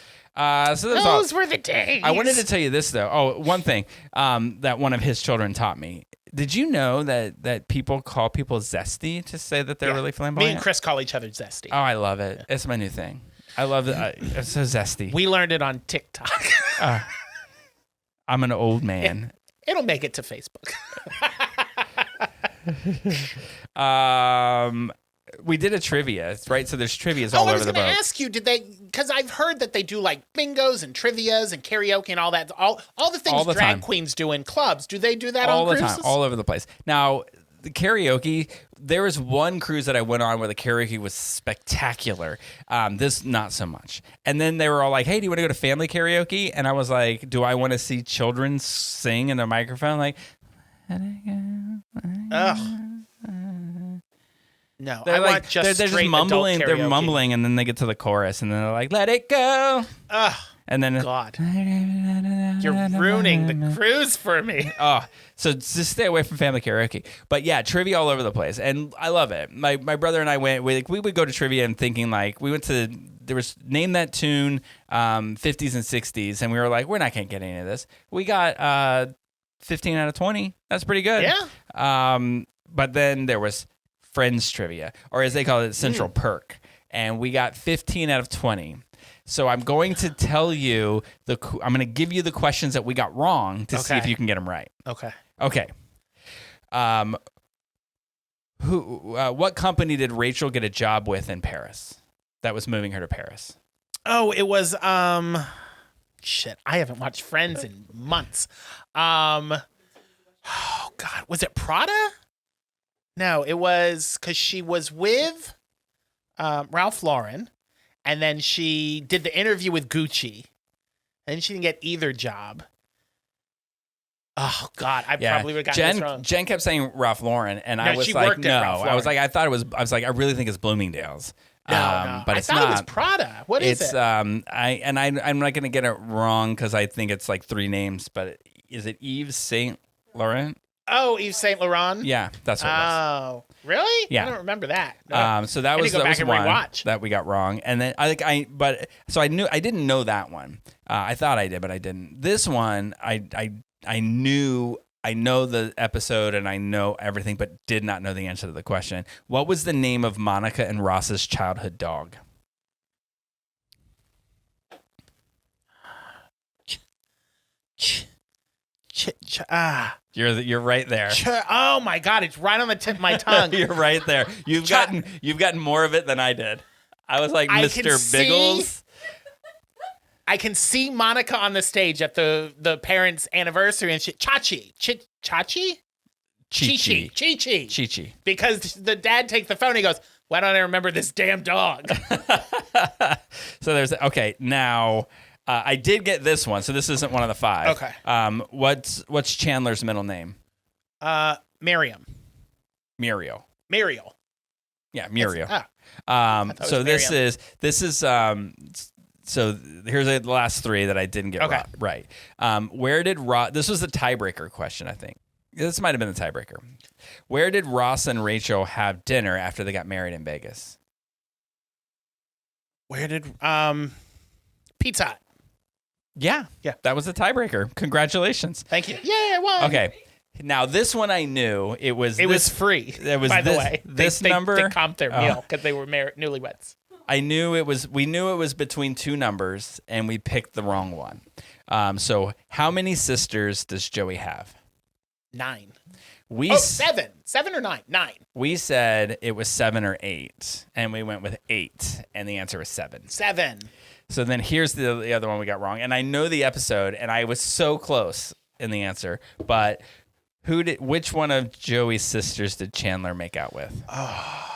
So Those were the days. I wanted to tell you this though. Oh, one thing that one of his children taught me. Did you know that people call people zesty to say that they're really flamboyant? Me and Chris call each other zesty. Oh, I love it. It's my new thing. I love it. It's so zesty. We learned it on TikTok. I'm an old man. It'll make it to Facebook. We did a trivia, right? So there's trivias all over the boat. I was going to ask you, because I've heard that they do like bingos and trivias and karaoke and all that, all the things drag queens do in clubs. Do they do that all on the cruises? time, all over the place. Now, the karaoke, there was one cruise that I went on where the karaoke was spectacular. This, not so much. And then they were all like, hey, do you want to go to family karaoke? And I was like, do I want to see children sing in a microphone? Like, ugh. No, they're want just they're just mumbling. They're mumbling, and then they get to the chorus, and then they're like, "Let it go." Ugh. And then God, you're ruining the cruise for me. Oh, so just stay away from family karaoke. But yeah, trivia all over the place, and I love it. My brother and I went. We would go to trivia and thinking like we went to there was name that tune 50s and 60s, and we were like, we're not gonna get any of this. We got 15 out of 20. That's pretty good. Yeah. But then there was Friends trivia, or as they call it, Central Perk, and we got 15 out of 20. So I'm going to tell you I'm going to give you the questions that we got wrong to see if you can get them right. Okay. Okay. What company did Rachel get a job with in Paris that was moving her to Paris? Oh, it was shit. I haven't watched Friends in months. Oh God, was it Prada? No, it was because she was with Ralph Lauren, and then she did the interview with Gucci, and she didn't get either job. Oh God, I probably would have gotten this wrong. Jen kept saying Ralph Lauren, and I was like, no. I was like, I really think it's Bloomingdale's. No. But it's I thought not. It was Prada. What is it? I'm not gonna get it wrong because I think it's like three names. But is it Yves Saint Laurent? Oh, Yves Saint Laurent. Yeah, that's what it was. Oh, really? Yeah. I don't remember that. No. So that was one that we got wrong, and then I didn't know that one. I thought I did, but I didn't. This one, I know the episode and I know everything, but did not know the answer to the question. What was the name of Monica and Ross's childhood dog? You're right there. Oh my God, it's right on the tip of my tongue. You're right there. You've gotten more of it than I did. I was like Mr. Biggles. I can see Monica on the stage at the parents' anniversary and Chachi. Chi-Chi. Because the dad takes the phone and he goes, why don't I remember this damn dog? So there's now I did get this one, so this isn't one of the five. Okay. What's Chandler's middle name? Miriam. Muriel. Yeah, Muriel. So this is so here's the last three that I didn't get right. Where did Ross? This was the tiebreaker question, I think. This might have been the tiebreaker. Where did Ross and Rachel have dinner after they got married in Vegas? Where did Pizza Hut? Yeah. That was the tiebreaker. Congratulations. Thank you. Yeah, I won. Okay. Now this one I knew it was free. It was by the way. This number they comped their meal because they were newlyweds. We knew it was between two numbers and we picked the wrong one. So how many sisters does Joey have? 9. 7. 7 or 9? 9. We said it was 7 or 8, and we went with 8, and the answer was 7. 7. So then here's the other one we got wrong, and I know the episode, and I was so close in the answer, but which one of Joey's sisters did Chandler make out with? Oh.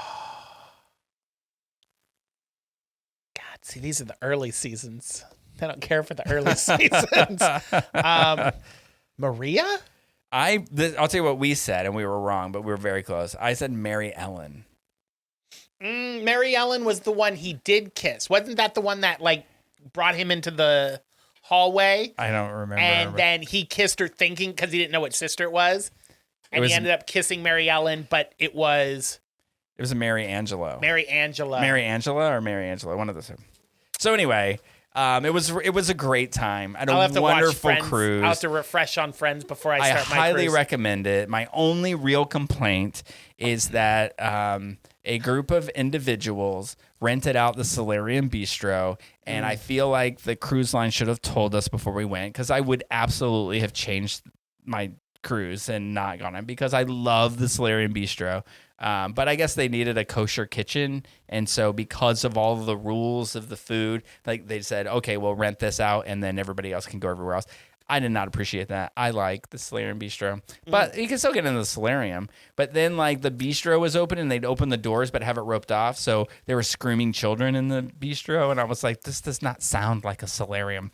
God, see, these are the early seasons. They don't care for the early seasons. Maria? I'll tell you what we said, and we were wrong, but we were very close. I said Mary Ellen. Mary Ellen was the one he did kiss. Wasn't that the one that like brought him into the hallway? I don't remember. And then he kissed her thinking, because he didn't know what sister it was. And he ended up kissing Mary Ellen, but it was a Mary Angelo. Mary Angela. Mary Angela or Mary Angela, one of the two. So anyway, it was a great time. I had a wonderful cruise. I'll have to refresh on Friends before I start my cruise. I highly recommend it. My only real complaint is that a group of individuals rented out the Solarium Bistro, and I feel like the cruise line should have told us before we went, because I would absolutely have changed my cruise and not gone in, because I love the Solarium Bistro. But I guess they needed a kosher kitchen, and so because of all of the rules of the food, like they said, okay, we'll rent this out, and then everybody else can go everywhere else. I did not appreciate that. I like the Solarium Bistro, but you can still get into the Solarium. But then, like, the bistro was open, and they'd open the doors but have it roped off, so there were screaming children in the bistro, and I was like, this does not sound like a solarium.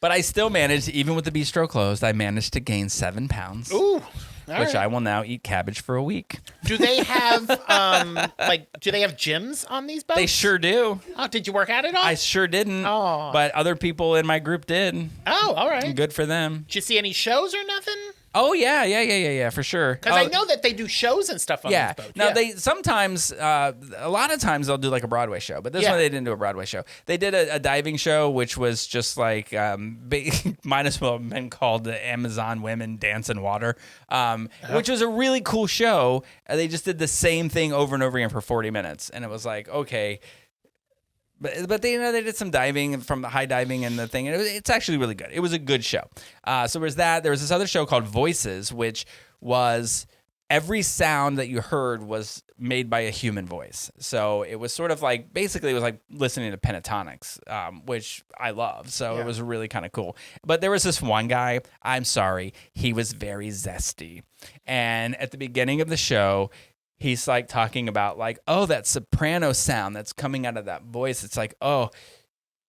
But I still managed, even with the bistro closed, I managed to gain 7 pounds. Ooh. Which I will now eat cabbage for a week. Do they have do they have gyms on these boats? They sure do. Oh, did you work out at all? I sure didn't. Oh. But other people in my group did. Oh, all right. Good for them. Did you see any shows or nothing? Oh, yeah, for sure. Because I know that they do shows and stuff on these boats. Now, they sometimes, a lot of times they'll do like a Broadway show, but this one they didn't do a Broadway show. They did a diving show, which was just like, might as well have been called the Amazon Women Dance in Water, which was a really cool show. They just did the same thing over and over again for 40 minutes. And it was like, okay. But they did some diving from the high diving and the thing. And it's actually really good. It was a good show. So there was that. There was this other show called Voices, which was every sound that you heard was made by a human voice. So it was sort of like, basically it was like listening to pentatonics, which I love. So it was really kind of cool. But there was this one guy, I'm sorry, he was very zesty. And at the beginning of the show, he's like talking about like, oh, that soprano sound that's coming out of that voice. It's like, oh,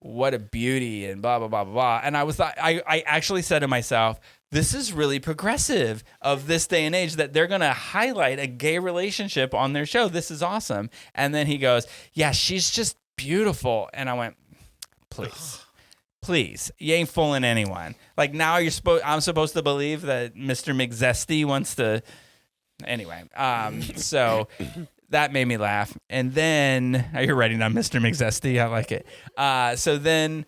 what a beauty and blah, blah, blah, blah, blah. And I actually said to myself, this is really progressive of this day and age that they're going to highlight a gay relationship on their show. This is awesome. And then he goes, yeah, she's just beautiful. And I went, please, you ain't fooling anyone. Like now I'm supposed to believe that Mr. McZesty wants to. Anyway, so that made me laugh. And then, are you ready now, Mr. McZesty? I like it. So then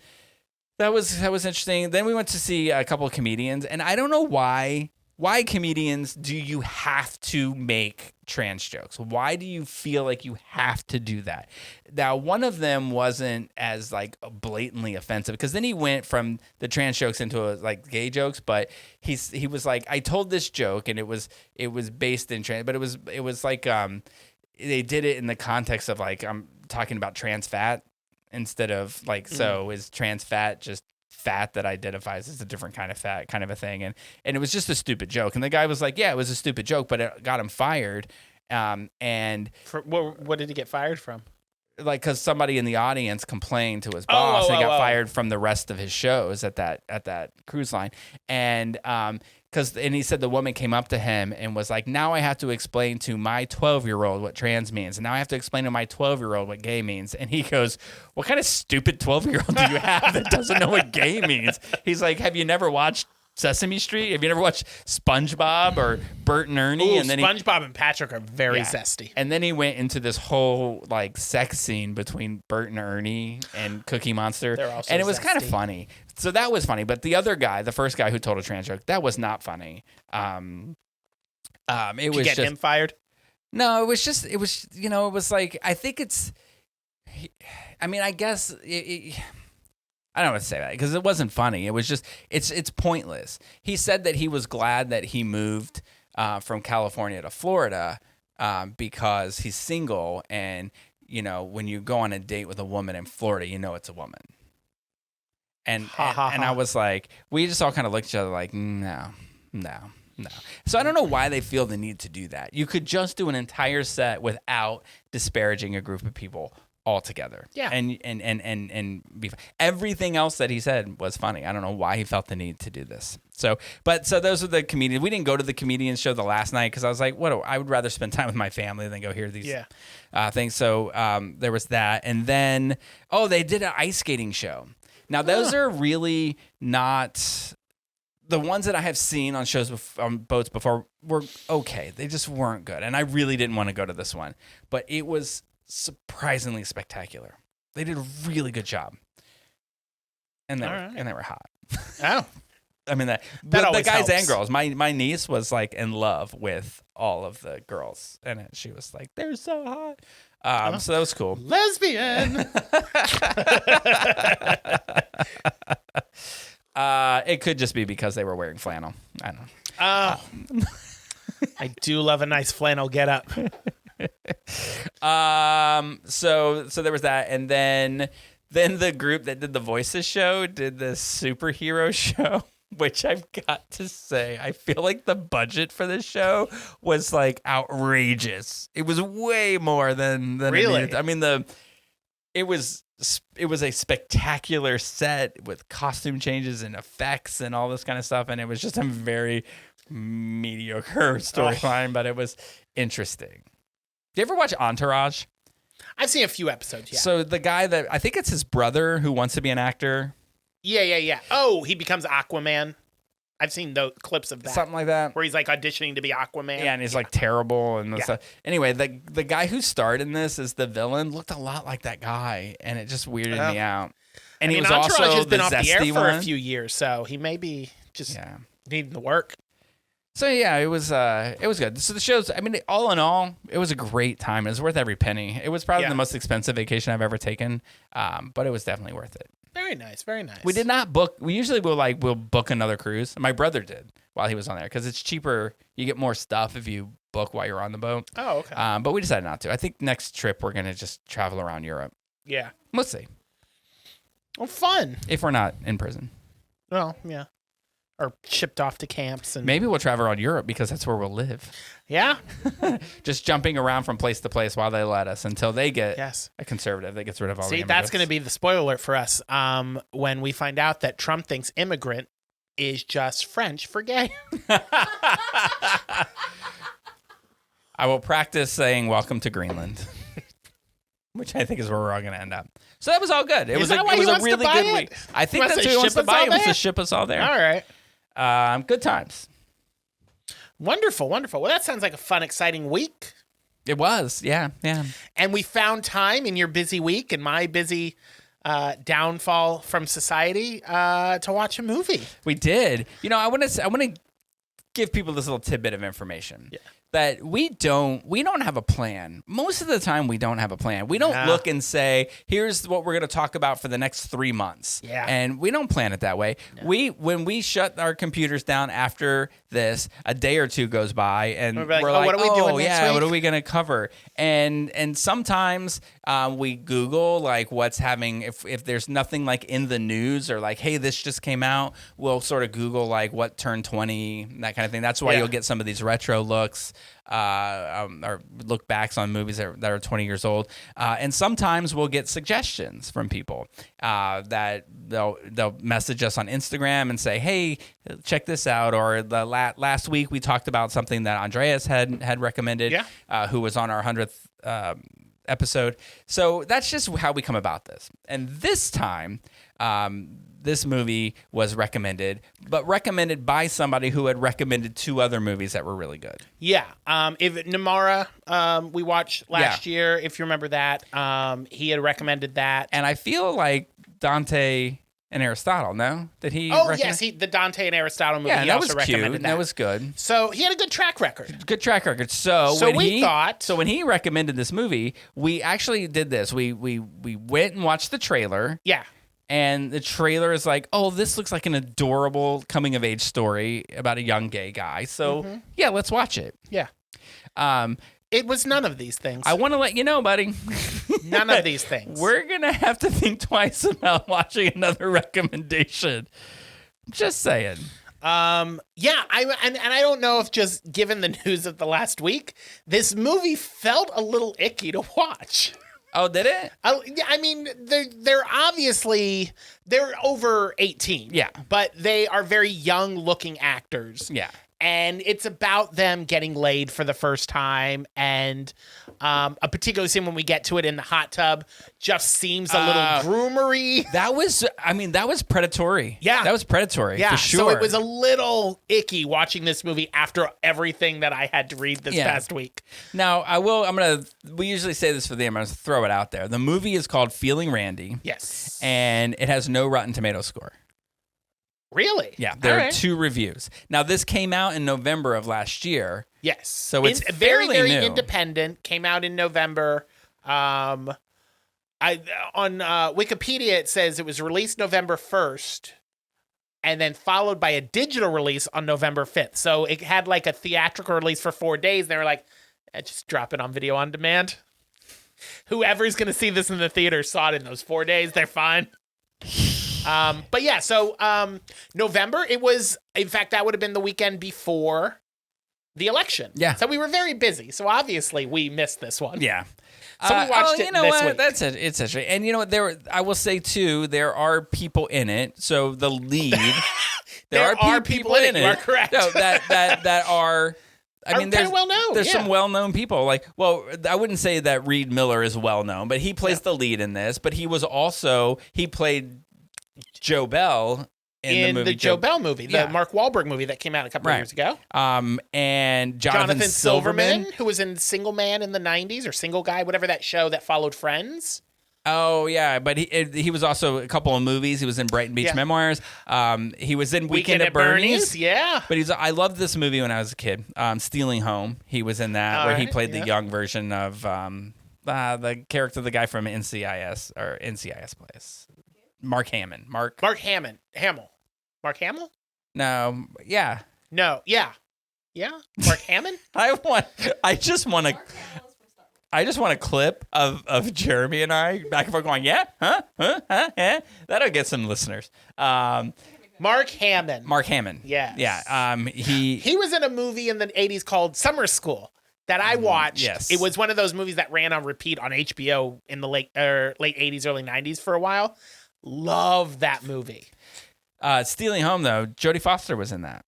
that was interesting. Then we went to see a couple of comedians, and I don't know why comedians do you have to make trans jokes? Why do you feel like you have to do that? Now, one of them wasn't as like blatantly offensive, because then he went from the trans jokes into like gay jokes, but he was like, I told this joke and it was based in trans, but it was like they did it in the context of like I'm talking about trans fat instead of like, so is trans fat just fat that identifies as a different kind of fat, kind of a thing, and it was just a stupid joke. And the guy was like, yeah, it was a stupid joke, but it got him fired. And what did he get fired from? Like, because somebody in the audience complained to his boss, and he got fired from the rest of his shows at that cruise line. And and he said the woman came up to him and was like, now I have to explain to my 12-year-old what trans means. And now I have to explain to my 12-year-old what gay means. And he goes, what kind of stupid 12-year-old do you have that doesn't know what gay means? He's like, have you never watched Sesame Street? Have you never watched SpongeBob or Bert and Ernie? Ooh, and then SpongeBob and Patrick are very zesty. And then he went into this whole like sex scene between Bert and Ernie and Cookie Monster. They're also and it was zesty. kind of funny. So that was funny. But the other guy, the first guy who told a trans joke, that was not funny. Did you get him fired? No, it was like, I think it's, I guess I don't want to say that because it wasn't funny. It was just, it's pointless. He said that he was glad that he moved from California to Florida because he's single, and when you go on a date with a woman in Florida, it's a woman. And I was like, we just all kind of looked at each other like, no. So I don't know why they feel the need to do that. You could just do an entire set without disparaging a group of people altogether. Yeah. And everything else that he said was funny. I don't know why he felt the need to do this. So those are the comedians. We didn't go to the comedian show the last night because I was like, I would rather spend time with my family than go hear these things. So there was that. And then, they did an ice skating show. Now, those are really not... The ones that I have seen on shows on boats before were okay. They just weren't good. And I really didn't want to go to this one. But it was surprisingly spectacular. They did a really good job. And they were hot. Oh. I mean, the guys helps. And girls. My niece was like in love with all of the girls. And she was like, they're so hot. So that was cool. Lesbian. It could just be because they were wearing flannel. I don't know. I do love a nice flannel get up. So there was that, and then the group that did the Voices show did the superhero show, which I've got to say, I feel like the budget for this show was like outrageous. It was way more than really. I mean it was a spectacular set with costume changes and effects and all this kind of stuff. And it was just a very mediocre storyline, but it was interesting. Do you ever watch Entourage? I've seen a few episodes, yeah. So the guy that, I think it's his brother who wants to be an actor. Yeah. Oh, he becomes Aquaman. I've seen the clips of that. Something like that. Where he's like auditioning to be Aquaman. Yeah, and he's like terrible and stuff. Anyway, the guy who starred in this as the villain looked a lot like that guy, and it just weirded me out. And he was Entourage also has been the off the air zesty for one. a few years, so he may be just needing the work. So yeah, it was good. So the shows, I mean, all in all, it was a great time. It was worth every penny. It was probably the most expensive vacation I've ever taken, but it was definitely worth it. Very nice, very nice. We did not book. We usually we'll book another cruise. My brother did while he was on there because it's cheaper. You get more stuff if you book while you're on the boat. Oh, okay. But we decided not to. I think next trip we're gonna just travel around Europe. Yeah. We'll see. Well, fun. If we're not in prison. Well, yeah. Or shipped off to camps. And maybe we'll travel around Europe because that's where we'll live. Yeah. Just jumping around from place to place while they let us until they get a conservative that gets rid of all the immigrants. That's going to be the spoiler alert for us when we find out that Trump thinks immigrant is just French for gay. I will practice saying welcome to Greenland, which I think is where we're all going to end up. So that was all good. It was a really good week. I think that's who he wants to buy. He wants to ship us all there. All right. Good times. Wonderful, wonderful. Well, that sounds like a fun, exciting week. It was, yeah. And we found time in your busy week and my busy downfall from society to watch a movie. We did. You know, I want to give people this little tidbit of information. Yeah. That we don't have a plan. Most of the time, we don't have a plan. We don't look and say, here's what we're going to talk about for the next 3 months. Yeah. And we don't plan it that way. No. When we shut our computers down after this, a day or two goes by, and we're like, what are we doing next week? What are we going to cover? And sometimes we Google like what's having, if there's nothing like in the news or like, hey, this just came out, we'll sort of Google like what turned 20, that kind of thing. That's why you'll get some of these retro looks. Or look backs on movies that are 20 years old, and sometimes we'll get suggestions from people that they'll message us on Instagram and say, "Hey, check this out." Or the last week we talked about something that Andreas had recommended, who was on our 100th episode. So that's just how we come about this. And this time, this movie was recommended, but recommended by somebody who had recommended 2 other movies that were really good. Yeah. If Namara, we watched last year, if you remember that, he had recommended that. And I feel like Dante and Aristotle, no? Did he recommend? Yes, the Dante and Aristotle movie. Yeah, he that also was cute. recommended That was good. So he had a good track record. So when he recommended this movie, we actually did this. We went and watched the trailer. Yeah. And the trailer is like, oh, this looks like an adorable coming-of-age story about a young gay guy. So, yeah, let's watch it. Yeah. It was none of these things. I want to let you know, buddy. None of these things. We're going to have to think twice about watching another recommendation. Just saying. I don't know if just given the news of the last week, this movie felt a little icky to watch. Oh, did it? Yeah, I mean, they're obviously they're over 18. Yeah. But they are very young looking actors. Yeah. And it's about them getting laid for the first time. And a particular scene when we get to it in the hot tub just seems a little groomery. That was predatory. Yeah. That was predatory, Yeah, for sure. so it was a little icky watching this movie after everything that I had to read this past week. Now, we usually say this for the end, I'm going to throw it out there. The movie is called Feeling Randy. Yes. And it has no Rotten Tomato score. Really? Yeah, there All are right. 2 reviews. Now, this came out in November of last year. Yes. So it's very, fairly very new. independent. Came out in November. On Wikipedia, it says it was released November 1st and then followed by a digital release on November 5th. So it had like a theatrical release for 4 days. They were like, just drop it on video on demand. Whoever's going to see this in the theater saw it in those 4 days. They're fine. But yeah, so November, it was, in fact, that would have been the weekend before the election. Yeah. So we were very busy. So obviously we missed this one. Yeah. So we watched it this week. That's it. It's interesting. And you know what? I will say too, there are people in it. So the lead, There are people in it. You are correct. No, that are. I mean, there's well known. There's some well-known people. Like, well, I wouldn't say that Reed Miller is well-known, but he plays the lead in this. But he played Joe Bell in the movie Joe Bell movie, the Mark Wahlberg movie that came out a couple of years ago. And Jonathan Silverman, who was in Single Man in the 90s, or Single Guy, whatever that show that followed Friends. Oh yeah, but he was also a couple of movies. He was in Brighton Beach Memoirs. He was in Weekend at Bernie's. Yeah. But I loved this movie when I was a kid. Stealing Home. He was in that, where he played the young version of the character, the guy from NCIS or NCIS plays. Mark Hamill. Mark Hamill? No, yeah. No, yeah. Yeah? Mark Hamill? I just want a clip of Jeremy and I back and forth going, yeah, huh, yeah. That'll get some listeners. Mark Hamill. Mark Hamill. Yes. Yeah. He was in a movie in the 80s called Summer School that I watched. Yes. It was one of those movies that ran on repeat on HBO in the late 80s, early 90s for a while. Love that movie. Stealing Home, though, Jodie Foster was in that.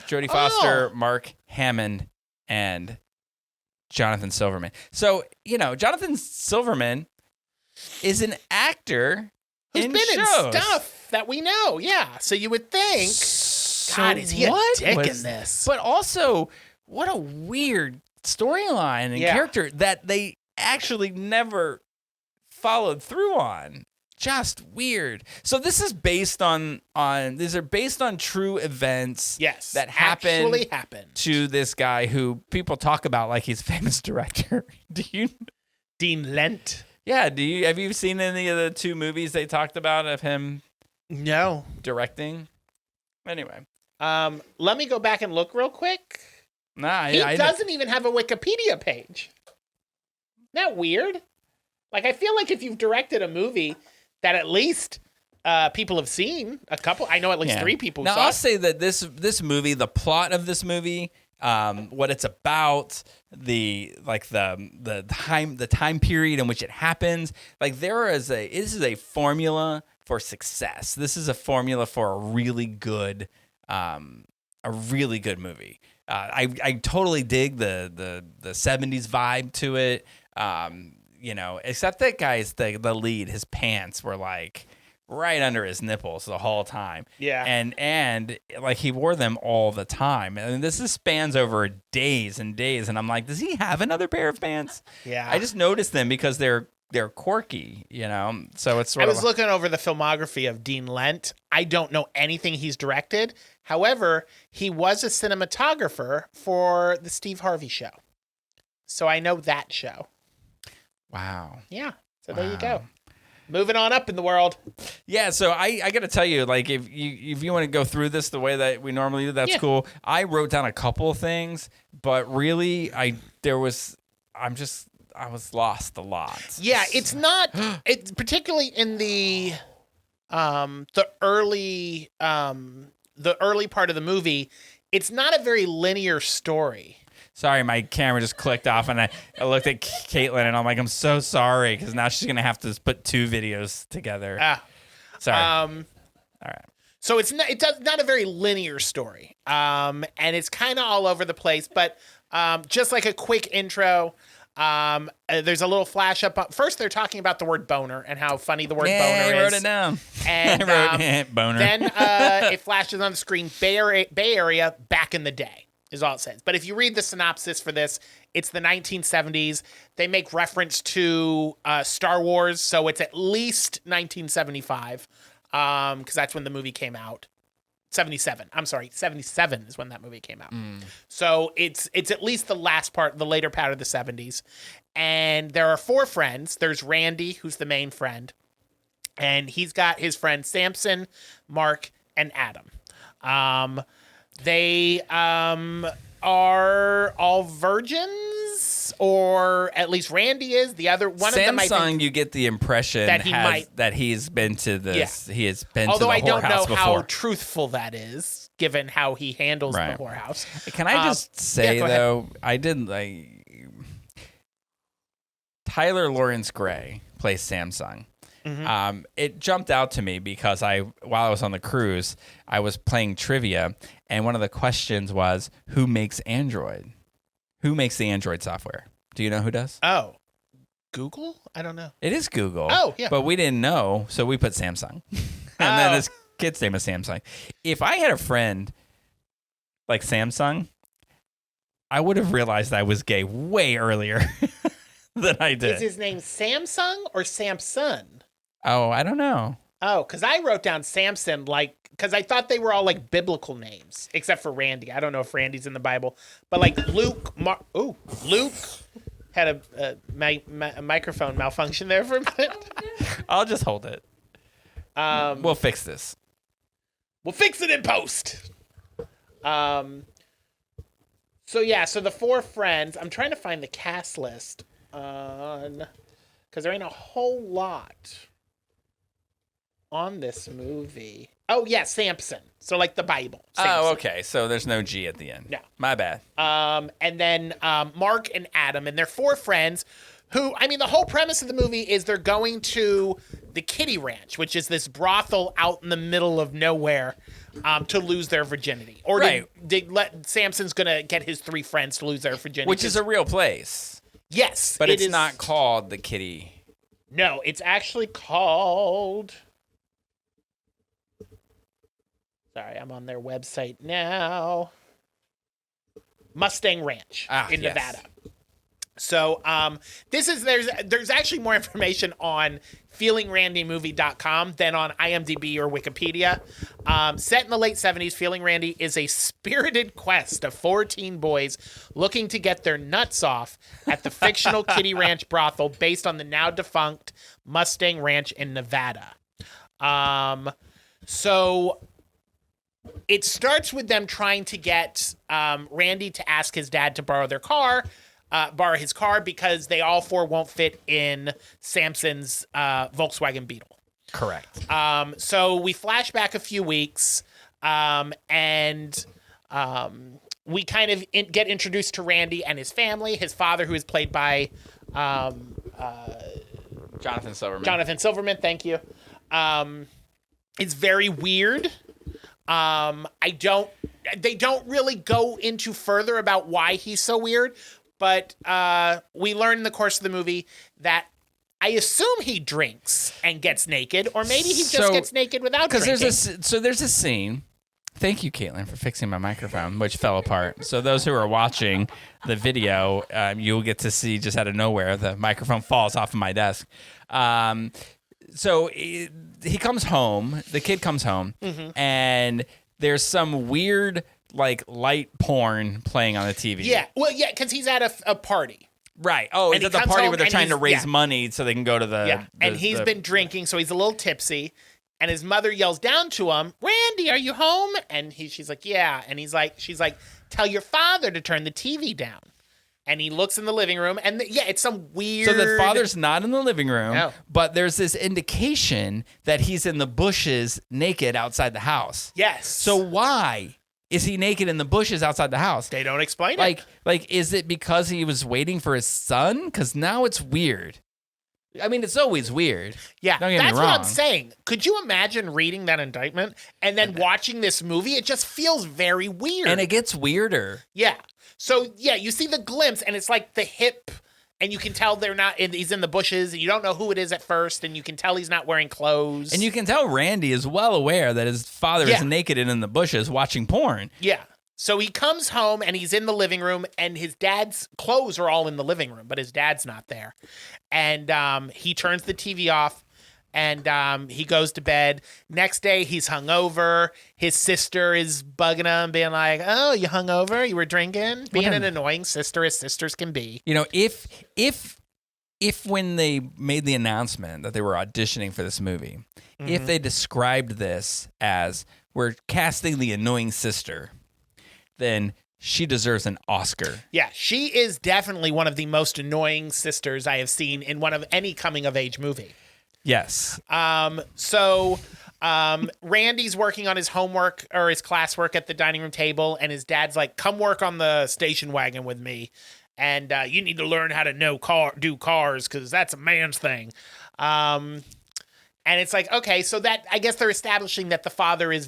Jodie Foster, Mark Hamill, and Jonathan Silverman. So, Jonathan Silverman is an actor who's been in stuff that we know. Yeah. So you would think, God, is he a dick in this? But also, what a weird storyline and character that they actually never followed through on. Just weird. So this is based on true events. Yes, that actually happened to this guy who people talk about like he's a famous director. Dean Lent? Yeah. Have you seen any of the 2 movies they talked about of him? No. Directing. Anyway. Let me go back and look real quick. Nah, he doesn't even have a Wikipedia page. Isn't that weird? Like, I feel like if you've directed a movie that at least people have seen, a couple, I know at least 3 people now, saw. I'll say that this movie, the plot of this movie, what it's about, the time period in which it happens, like this is a formula for success. This is a formula for a really good movie. I totally dig the 70s vibe to it. Except that guy's the lead, his pants were like right under his nipples the whole time. Yeah. And like he wore them all the time. And this spans over days and days. And I'm like, does he have another pair of pants? Yeah. I just noticed them because they're quirky, So it's sort of. I was looking over the filmography of Dean Lent. I don't know anything he's directed. However, he was a cinematographer for the Steve Harvey Show. So I know that show. Wow. Yeah. So there you go. Moving on up in the world. Yeah. So I got to tell you, like, if you want to go through this the way that we normally do, that's cool. I wrote down a couple of things, but really, I was lost a lot. Yeah. It's not. It's particularly in the early part of the movie. It's not a very linear story. Sorry, my camera just clicked off, and I looked at Caitlin, and I'm like, I'm so sorry, because now she's gonna have to put 2 videos together. Sorry. All right. So it's not a very linear story, and it's kind of all over the place. But just like a quick intro, there's a little flash up. First, they're talking about the word boner and how funny the word boner is. I wrote it down. And I wrote boner. Then it flashes on the screen, Bay Area back in the day, is all it says. But if you read the synopsis for this, it's the 1970s. They make reference to Star Wars, so it's at least 1975. Because that's when the movie came out. 77. I'm sorry, 77 is when that movie came out. So it's at least the later part of the 70s. And there are 4 friends. There's Randy, who's the main friend. And he's got his friends Samson, Mark, and Adam. They are all virgins, or at least Randy is. The other one of them, I think, you get the impression that he's been to this. Yeah. He has been to the whorehouse before. Although I don't know how truthful that is, given how he handles the whorehouse. Can I just say though, I didn't like Tyler Lawrence Gray plays Samsung. Mm-hmm. It jumped out to me because while I was on the cruise, I was playing trivia, and one of the questions was, who makes Android? Who makes the Android software? Do you know who does? Oh, Google? I don't know. It is Google. Oh, yeah. But we didn't know, so we put Samsung. And then this kid's name is Samsung. If I had a friend like Samsung, I would have realized I was gay way earlier than I did. Is his name Samsung or Samson? Oh, I don't know. Oh, because I wrote down Samson because I thought they were all like biblical names, except for Randy. I don't know if Randy's in the Bible, but like Luke. Luke had a microphone malfunction there for a minute. I'll just hold it. We'll fix this. We'll fix it in post. So the 4 friends. I'm trying to find the cast list because there ain't a whole lot on this movie. Oh yeah, Samson. So like the Bible. Samson. Oh, okay. So there's no G at the end. No. My bad. And then Mark and Adam, and they're 4 friends who, I mean, the whole premise of the movie is they're going to the Kitty Ranch, which is this brothel out in the middle of nowhere, to lose their virginity. Or Samson's going to get his 3 friends to lose their virginity. Which is a real place. Yes. But it's not called the Kitty. No, it's actually called... Sorry, I'm on their website now. Mustang Ranch in Nevada. So there's actually more information on feelingrandymovie.com than on IMDb or Wikipedia. Set in the late 70s, Feeling Randy is a spirited quest of 4 teen boys looking to get their nuts off at the fictional Kitty Ranch brothel based on the now defunct Mustang Ranch in Nevada. So it starts with them trying to get Randy to ask his dad to borrow his car because they all 4 won't fit in Samson's Volkswagen Beetle. Correct. So we flash back a few weeks, and we kind of get introduced to Randy and his family. His father, who is played by Jonathan Silverman. Jonathan Silverman, thank you. It's very weird. They don't really go into further about why he's so weird, but we learn in the course of the movie that I assume he drinks and gets naked, or maybe he just gets naked without drinking. There's a scene. Thank you, Caitlin, for fixing my microphone, which fell apart. So those who are watching the video, you'll get to see just out of nowhere the microphone falls off of my desk. So he comes home, the kid comes home, and there's some weird, like, light porn playing on the TV. Yeah, well, yeah, because he's at a party. Right. Oh, it's at the party where they're trying to raise money so they can go to the... Yeah, and he's been drinking, so he's a little tipsy, and his mother yells down to him, "Randy, are you home?" And she's like, "Yeah." And she's like, "Tell your father to turn the TV down." And he looks in the living room, and it's some weird... So the father's not in the living room, but there's this indication that he's in the bushes naked outside the house. Yes. So why is he naked in the bushes outside the house? They don't explain it. Like, is it because he was waiting for his son? Because now it's weird. I mean, it's always weird. Yeah, Don't get me that's what wrong. I'm saying. Could you imagine reading that indictment and then watching this movie? It just feels very weird. And it gets weirder. Yeah. So, yeah, you see the glimpse, and it's like the hip, and you can tell he's in the bushes, and you don't know who it is at first, and you can tell he's not wearing clothes. And you can tell Randy is well aware that his father is naked and in the bushes watching porn. Yeah. So he comes home, and he's in the living room, and his dad's clothes are all in the living room, but his dad's not there. And he turns the TV off, and he goes to bed. Next day, he's hungover. His sister is bugging him, being like, "Oh, you hungover? You were drinking?" Being an annoying sister as sisters can be. You know, if when they made the announcement that they were auditioning for this movie, if they described this as we're casting the annoying sister, then she deserves an Oscar. Yeah, she is definitely one of the most annoying sisters I have seen in one of any coming of age movie. Yes. So Randy's working on his homework or his classwork at the dining room table, and his dad's like, "Come work on the station wagon with me, and you need to learn how to do cars because that's a man's thing." And it's like, okay, so that I guess they're establishing that the father is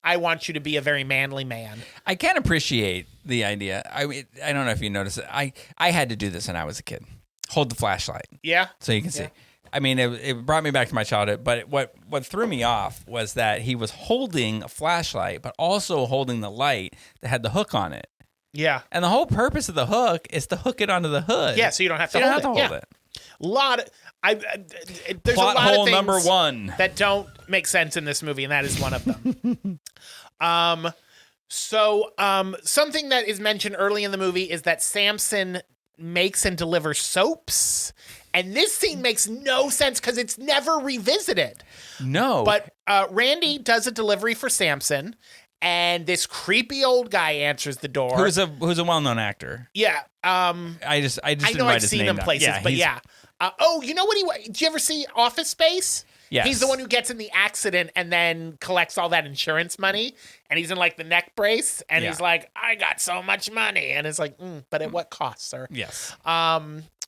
I want you to be a very manly man. I can appreciate the idea. I mean, I don't know if you noticed it. I had to do this when I was a kid. Hold the flashlight. Yeah. So you can see. I mean, it brought me back to my childhood, but what threw me off was that he was holding a flashlight, but also holding the light that had the hook on it. Yeah. And the whole purpose of the hook is to hook it onto the hood. Yeah, so you don't have to hold it. A lot of there's Plot a lot hole of things number one that don't make sense in this movie, and that is one of them. Something that is mentioned early in the movie is that Samson makes and delivers soaps, and this scene makes no sense because it's never revisited. No, but Randy does a delivery for Samson, and this creepy old guy answers the door. Who's a well-known actor? Yeah. I just I didn't know write I've his seen name him down. places, but yeah. You know what did you ever see Office Space? Yes. He's the one who gets in the accident and then collects all that insurance money, and he's in like the neck brace, and he's like, "I got so much money," and it's like, but at what cost, sir? Yes.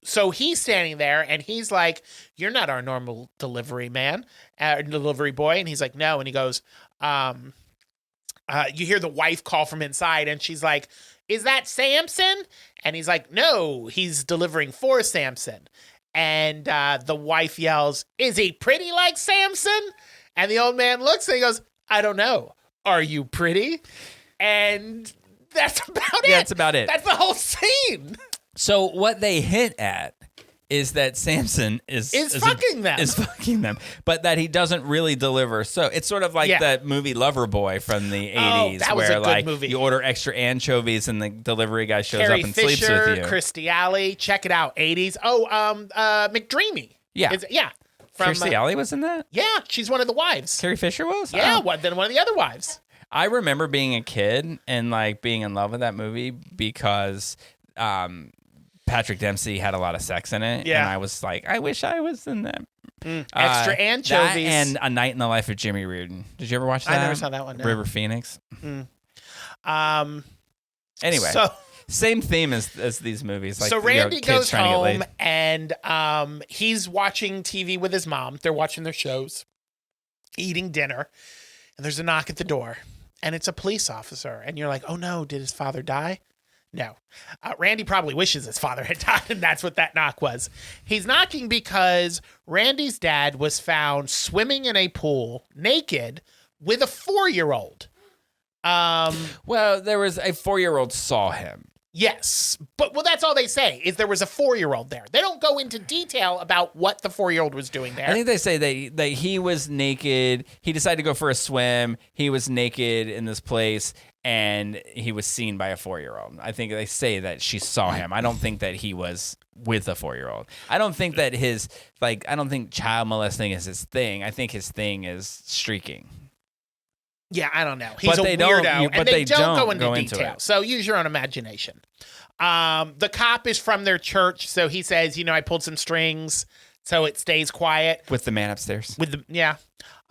So he's standing there, and he's like, "You're not our normal delivery man, delivery boy," and he's like, "No," and he goes, you hear the wife call from inside, and she's like, "Is that Samson?" And he's like, "No, he's delivering for Samson." And the wife yells, "Is he pretty like Samson?" And the old man looks and he goes, "I don't know. Are you pretty?" And that's about it. Yeah, that's about it. That's the whole scene. So what they hint at is that Samson is fucking them, but that he doesn't really deliver. So it's sort of like that movie Loverboy from the 80s, that was where a good like movie. you order extra anchovies and the delivery guy shows Carrie up and Fisher, sleeps with you. Kirstie Alley, check it out, 80s. McDreamy. Yeah. Kirstie Alley was in that? Yeah, she's one of the wives. Carrie Fisher was? Yeah, Oh. then one of the other wives. I remember being a kid and like being in love with that movie because Patrick Dempsey had a lot of sex in it. Yeah. And I was like, I wish I was in that. Extra anchovies. That and A Night in the Life of Jimmy Reardon. Did you ever watch that? I never saw that one. No. River Phoenix. Anyway, so same theme as these movies. Like, so Randy kids goes trying to get home laid. and he's watching TV with his mom. They're watching their shows, eating dinner, and there's a knock at the door, and it's a police officer. And you're like, "Oh no, did his father die?" No. Randy probably wishes his father had died, and that's what that knock was. He's knocking because Randy's dad was found swimming in a pool naked with a 4-year-old. Well, there was a 4-year-old saw him. Yes, but that's all they say is there was a 4-year-old there. They don't go into detail about what the 4-year-old was doing there. I think they say that he was naked. He decided to go for a swim. He was naked in this place, and he was seen by a 4-year-old. I think they say that she saw him. I don't think that he was with a 4-year-old. I don't think that I don't think child molesting is his thing. I think his thing is streaking. Yeah, I don't know. He's But a they weirdo, don't- but and they they don't go don't into go into detail. it. So use your own imagination. The cop is from their church, so he says, I pulled some strings so it stays quiet. With the man upstairs.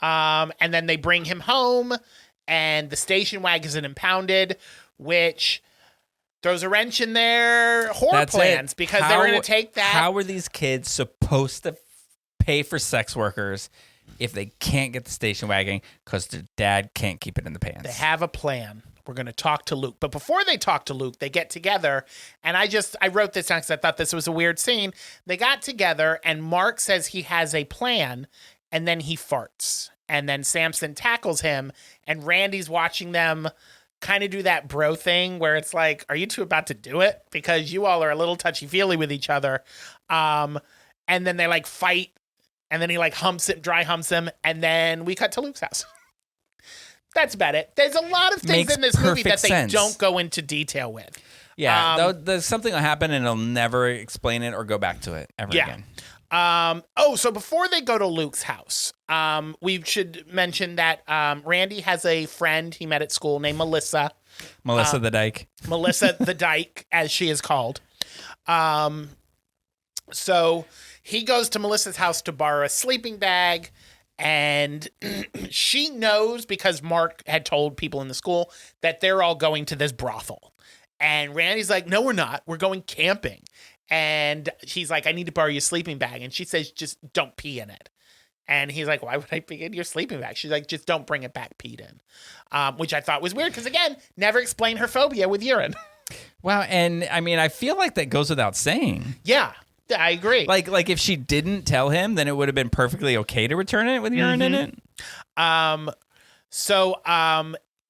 And then they bring him home, and the station wagon isn't impounded, which throws a wrench in their plans because they were going to take that. How are these kids supposed to pay for sex workers if they can't get the station wagon because their dad can't keep it in the pants? They have a plan. We're going to talk to Luke. But before they talk to Luke, they get together. And I wrote this down because I thought this was a weird scene. They got together and Mark says he has a plan and then he farts. And then Samson tackles him and Randy's watching them kind of do that bro thing where it's like, are you two about to do it? Because you all are a little touchy-feely with each other. And then they like fight and then he like dry humps him. And then we cut to Luke's house. That's about it. There's a lot of things in this movie that they don't go into detail with. Yeah, there's something will happen and it'll never explain it or go back to it ever again. So before they go to Luke's house, we should mention that Randy has a friend he met at school named Melissa. Melissa the Dyke. Melissa the Dyke, as she is called. So he goes to Melissa's house to borrow a sleeping bag. And she knows because Mark had told people in the school that they're all going to this brothel. And Randy's like, no, we're not. We're going camping. And she's like, I need to borrow your sleeping bag. And she says, just don't pee in it. And he's like, why would I pee in your sleeping bag? She's like, just don't bring it back peed in. Which I thought was weird because, again, never explain her phobia with urine. Wow. And, I mean, I feel like that goes without saying. Yeah. I agree. Like if she didn't tell him, then it would have been perfectly okay to return it with urine in it. So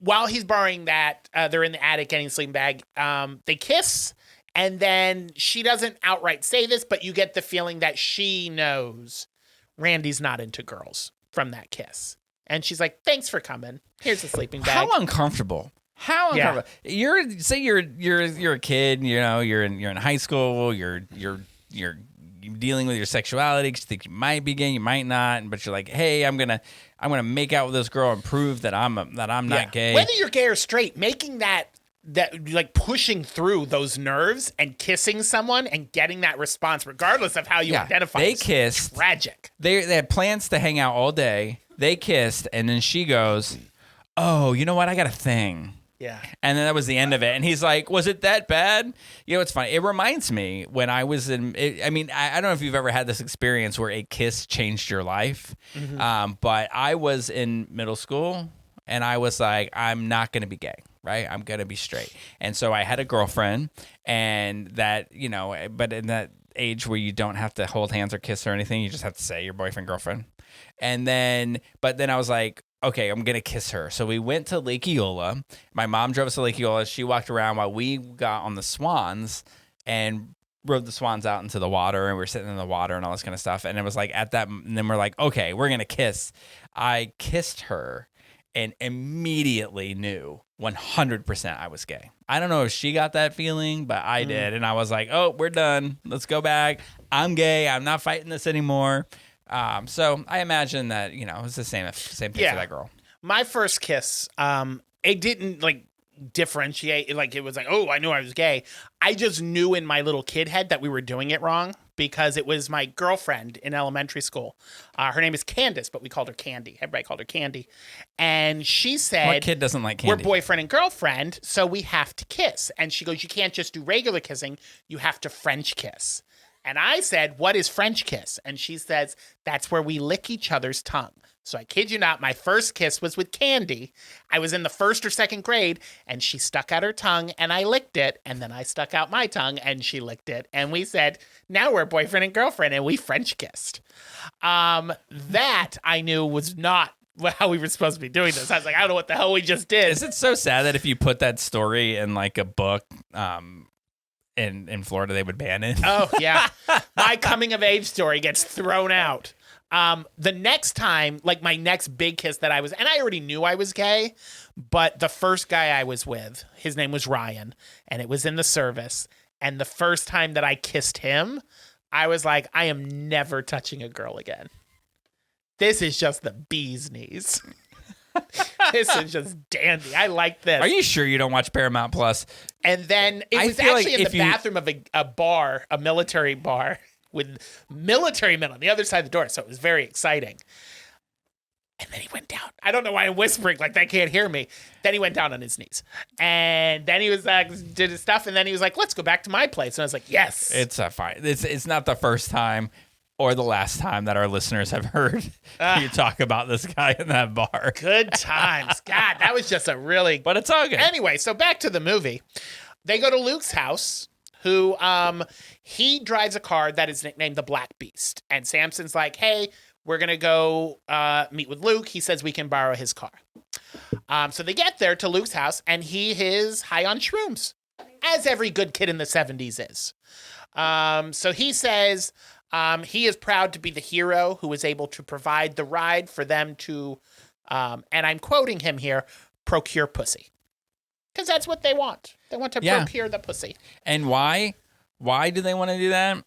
while he's borrowing that, they're in the attic getting a sleeping bag. They kiss, and then she doesn't outright say this, but you get the feeling that she knows Randy's not into girls from that kiss. And she's like, thanks for coming. Here's the sleeping bag. How uncomfortable. How uncomfortable. You're a kid, you know, you're in high school, you're dealing with your sexuality because you think you might be gay, you might not, but you're like, hey, I'm gonna make out with this girl and prove that I'm not gay. Whether you're gay or straight, making that like pushing through those nerves and kissing someone and getting that response, regardless of how you identify, they kissed. Tragic. They had plans to hang out all day. They kissed, and then she goes, "Oh, you know what? I got a thing." Yeah. And then that was the end of it. And he's like, was it that bad? You know, it's funny. It reminds me when I was I don't know if you've ever had this experience where a kiss changed your life. Mm-hmm. But I was in middle school and I was like, I'm not going to be gay, right? I'm going to be straight. And so I had a girlfriend and that, you know, but in that age where you don't have to hold hands or kiss or anything, you just have to say your boyfriend, girlfriend. But then I was like, okay, I'm going to kiss her. So we went to Lake Eola. My mom drove us to Lake Eola. She walked around while we got on the swans and rode the swans out into the water. And we were sitting in the water and all this kind of stuff. And it was like and then we're like, okay, we're going to kiss. I kissed her and immediately knew 100% I was gay. I don't know if she got that feeling, but I did. And I was like, oh, we're done. Let's go back. I'm gay. I'm not fighting this anymore. So I imagine that, you know, it was the same thing for that girl. My first kiss, it didn't like differentiate. Like it was like, oh, I knew I was gay. I just knew in my little kid head that we were doing it wrong because it was my girlfriend in elementary school. Her name is Candace, but we called her Candy. Everybody called her Candy. And she said, what kid doesn't like candy? We're boyfriend and girlfriend, so we have to kiss. And she goes, you can't just do regular kissing. You have to French kiss. And I said, what is French kiss? And she says, that's where we lick each other's tongue. So I kid you not, my first kiss was with Candy. I was in the 1st or 2nd grade, and she stuck out her tongue, and I licked it. And then I stuck out my tongue, and she licked it. And we said, now we're boyfriend and girlfriend, and we French kissed. That I knew was not how we were supposed to be doing this. I was like, I don't know what the hell we just did. Is it so sad that if you put that story in like a book, in Florida, they would ban it? Oh, yeah. My coming of age story gets thrown out. The next time, like my next big kiss that and I already knew I was gay, but the first guy I was with, his name was Ryan, and it was in the service. And the first time that I kissed him, I was like, I am never touching a girl again. This is just the bee's knees. This is just dandy. I like this. Are you sure you don't watch Paramount Plus? And then it was actually in the bathroom of a bar, a military bar with military men on the other side of the door. So it was very exciting. And then he went down. I don't know why I'm whispering like they can't hear me. Then he went down on his knees. And then he was did his stuff. And then he was like, let's go back to my place. And I was like, yes. It's fine. It's not the first time or the last time that our listeners have heard you talk about this guy in that bar. Good times. God, that was just a really... But it's all good. Anyway, so back to the movie. They go to Luke's house, who he drives a car that is nicknamed the Black Beast. And Samson's like, hey, we're going to go meet with Luke. He says we can borrow his car. So they get there to Luke's house, and he is high on shrooms, as every good kid in the 70s is. So he says he is proud to be the hero who was able to provide the ride for them to, and I'm quoting him here, procure pussy. Because that's what they want. They want to procure the pussy. And why? Why do they want to do that?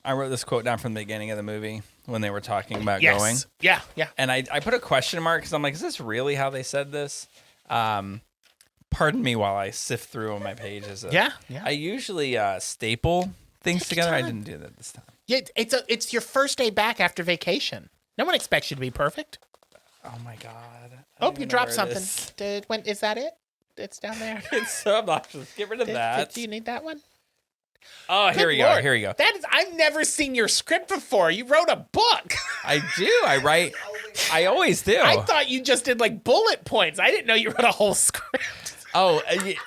I wrote this quote down from the beginning of the movie when they were talking about going. Yeah. And I put a question mark because I'm like, is this really how they said this? Pardon me while I sift through my pages. Yeah. I usually staple things together. I didn't do that this time. Yeah, it's your first day back after vacation. No one expects you to be perfect. Oh my God. Oh, you dropped something. Is that it? It's down there. It's so obnoxious. Get rid of that. Do you need that one? Oh, here we go. Here we go. I've never seen your script before. You wrote a book. I do. I always do. I thought you just did like bullet points. I didn't know you wrote a whole script. Oh,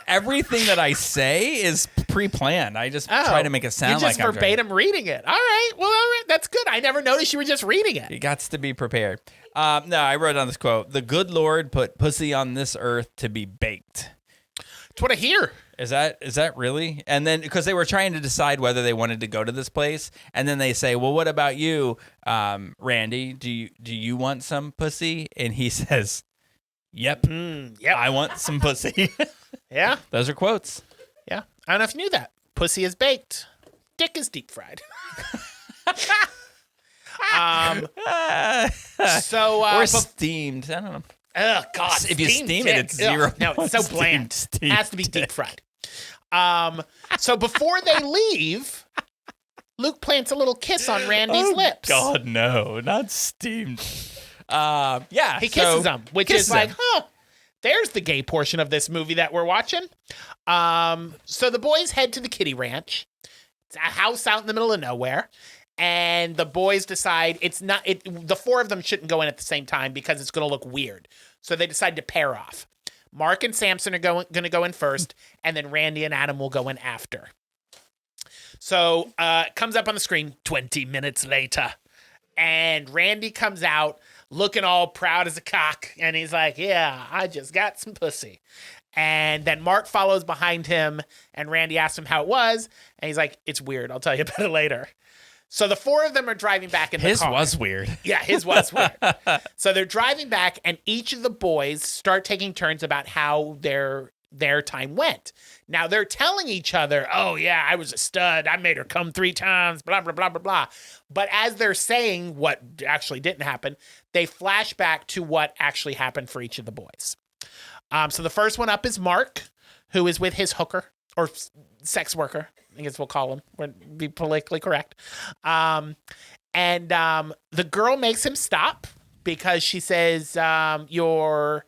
everything that I say is pre-planned. I just try to make it sound like I'm verbatim reading it. All right. Well, all right. That's good. I never noticed you were just reading it. You got to be prepared. No, I wrote down this quote. The good Lord put pussy on this earth to be baked. That's what I hear. Is that really? And then because they were trying to decide whether they wanted to go to this place, and then they say, "Well, what about you, Randy? Do you want some pussy?" And he says, "Yep, yep, I want some pussy." Yeah, those are quotes. Yeah, I don't know if you knew that. Pussy is baked, dick is deep fried. Or steamed. I don't know. Oh God! If you steam it, it's zero. No, it's so bland. It has to be deep fried. So before they leave, Luke plants a little kiss on Randy's lips. God, no, not steamed. He kisses him, which is like, there's the gay portion of this movie that we're watching. So the boys head to the kiddie ranch. It's a house out in the middle of nowhere. And the boys decide the four of them shouldn't go in at the same time because it's going to look weird. So they decide to pair off. Mark and Samson are going to go in first, and then Randy and Adam will go in after. So it comes up on the screen 20 minutes later. And Randy comes out looking all proud as a cock. And he's like, yeah, I just got some pussy. And then Mark follows behind him, and Randy asks him how it was. And he's like, it's weird. I'll tell you about it later. So the four of them are driving back in the car. His was weird. Yeah, his was weird. So they're driving back, and each of the boys start taking turns about how their time went. Now they're telling each other, oh yeah, I was a stud. I made her come 3 times, blah, blah, blah, blah, blah. But as they're saying what actually didn't happen, they flash back to what actually happened for each of the boys. So the first one up is Mark, who is with his hooker, or sex worker, I guess we'll call him, we'll be politically correct. And the girl makes him stop because she says, your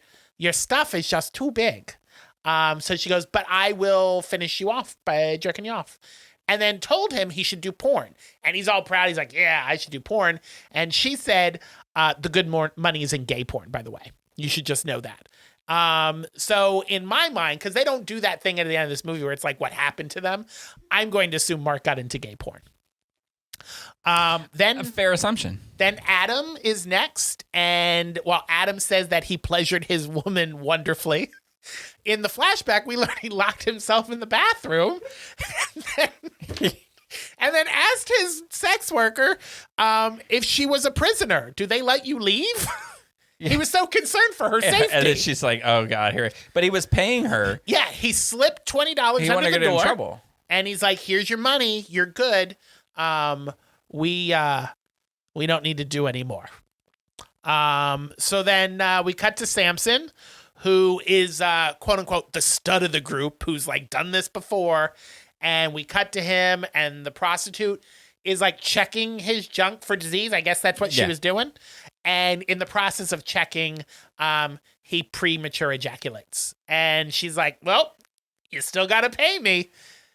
stuff is just too big. So she goes, but I will finish you off by jerking you off. And then told him he should do porn. And he's all proud. He's like, yeah, I should do porn. And she said, the good money is in gay porn, by the way. You should just know that. So in my mind, because they don't do that thing at the end of this movie where it's like what happened to them, I'm going to assume Mark got into gay porn. Then a fair assumption. Then Adam is next, and Adam says that he pleasured his woman wonderfully. In the flashback, we learn he locked himself in the bathroom, and then asked his sex worker if she was a prisoner. Do they let you leave? Yeah. He was so concerned for her safety. And then she's like, oh, God, here. But he was paying her. Yeah, he slipped $20 under the door. He get in trouble. And he's like, here's your money. You're good. We don't need to do anymore. So then we cut to Samson, who is, quote unquote, the stud of the group, who's like done this before. And we cut to him, and the prostitute is like checking his junk for disease. I guess that's what she was doing. And in the process of checking, he premature ejaculates. And she's like, well, you still got to pay me.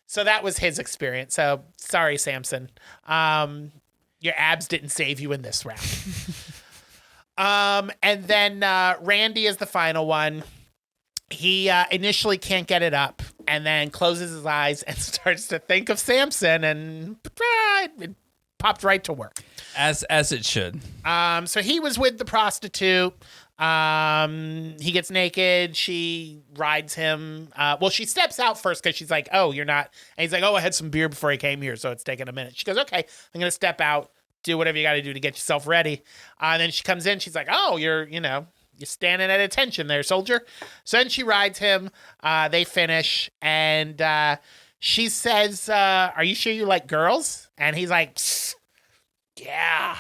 So that was his experience. So sorry, Samson. Your abs didn't save you in this round. And then Randy is the final one. He initially can't get it up and then closes his eyes and starts to think of Samson, and it popped right to work. As it should. So he was with the prostitute. He gets naked. She rides him. Well, she steps out first because she's like, oh, you're not. And he's like, oh, I had some beer before I came here, so it's taking a minute. She goes, okay, I'm going to step out, do whatever you got to do to get yourself ready. And then she comes in. She's like, oh, you're standing at attention there, soldier. So then she rides him. They finish. And she says, are you sure you like girls? And he's like, psst, yeah,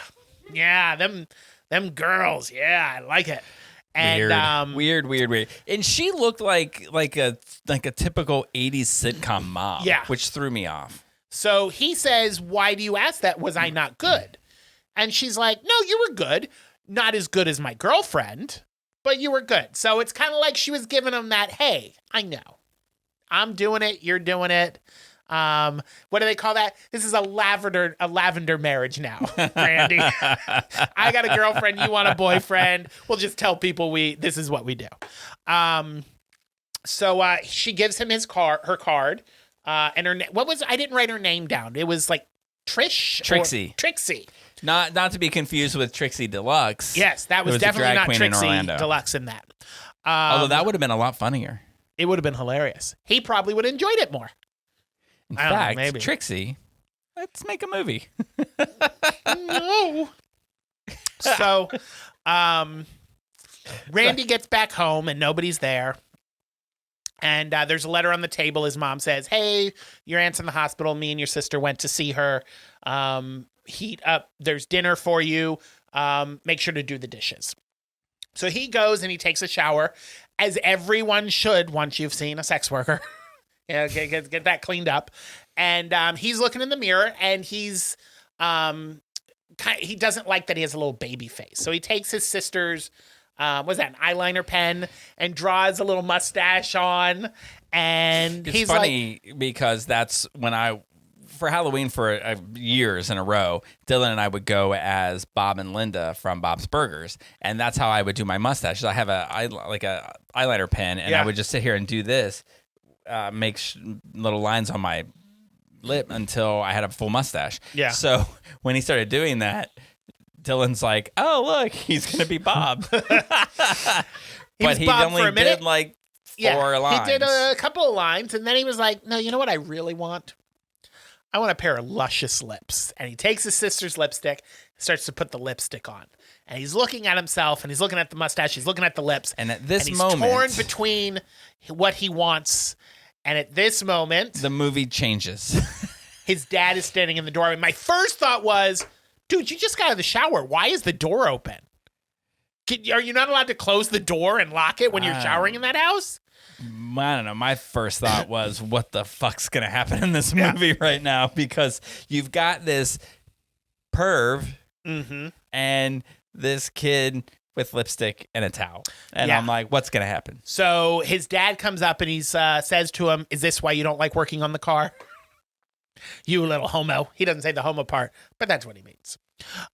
them girls. Yeah, I like it. And weird. And she looked like a typical 80s sitcom mom, yeah, which threw me off. So he says, why do you ask that? Was I not good? And she's like, no, you were good. Not as good as my girlfriend, but you were good. So it's kind of like she was giving him that, hey, I know. I'm doing it. You're doing it. What do they call that? This is a lavender marriage now, Randy. I got a girlfriend. You want a boyfriend. We'll just tell people this is what we do. So she gives him her card. And I didn't write her name down. It was like Trixie. Trixie. Not to be confused with Trixie Deluxe. Yes, that was definitely not Trixie Deluxe in that. Although that would have been a lot funnier. It would have been hilarious. He probably would have enjoyed it more. In fact, Trixie, let's make a movie. No. So, Randy gets back home and nobody's there. And there's a letter on the table. His mom says, hey, your aunt's in the hospital. Me and your sister went to see her. Heat up. There's dinner for you. Make sure to do the dishes. So he goes and he takes a shower, as everyone should once you've seen a sex worker. Get that cleaned up. And he's looking in the mirror, and he's he doesn't like that he has a little baby face. So he takes his sister's an eyeliner pen and draws a little mustache on. And it's funny because that's when for Halloween for years in a row, Dylan and I would go as Bob and Linda from Bob's Burgers, and that's how I would do my mustaches. I have a eyeliner pen, and I would just sit here and do this, make little lines on my lip until I had a full mustache. Yeah. So when he started doing that, Dylan's like, "Oh, look, he's gonna be Bob." But he Bob only did like 4 lines. He did a couple of lines, and then he was like, "No, you know what I really want? I want a pair of luscious lips." And he takes his sister's lipstick, starts to put the lipstick on. And he's looking at himself, and he's looking at the mustache, he's looking at the lips. And at this he's moment, torn between what he wants. And at this moment, the movie changes. His dad is standing in the doorway. My first thought was, dude, you just got out of the shower. Why is the door open? Are you not allowed to close the door and lock it when you're showering in that house? I don't know. My first thought was, what the fuck's going to happen in this movie right now? Because you've got this perv and this kid with lipstick and a towel. And I'm like, what's going to happen? So his dad comes up and he says to him, is this why you don't like working on the car? You little homo. He doesn't say the homo part, but that's what he means.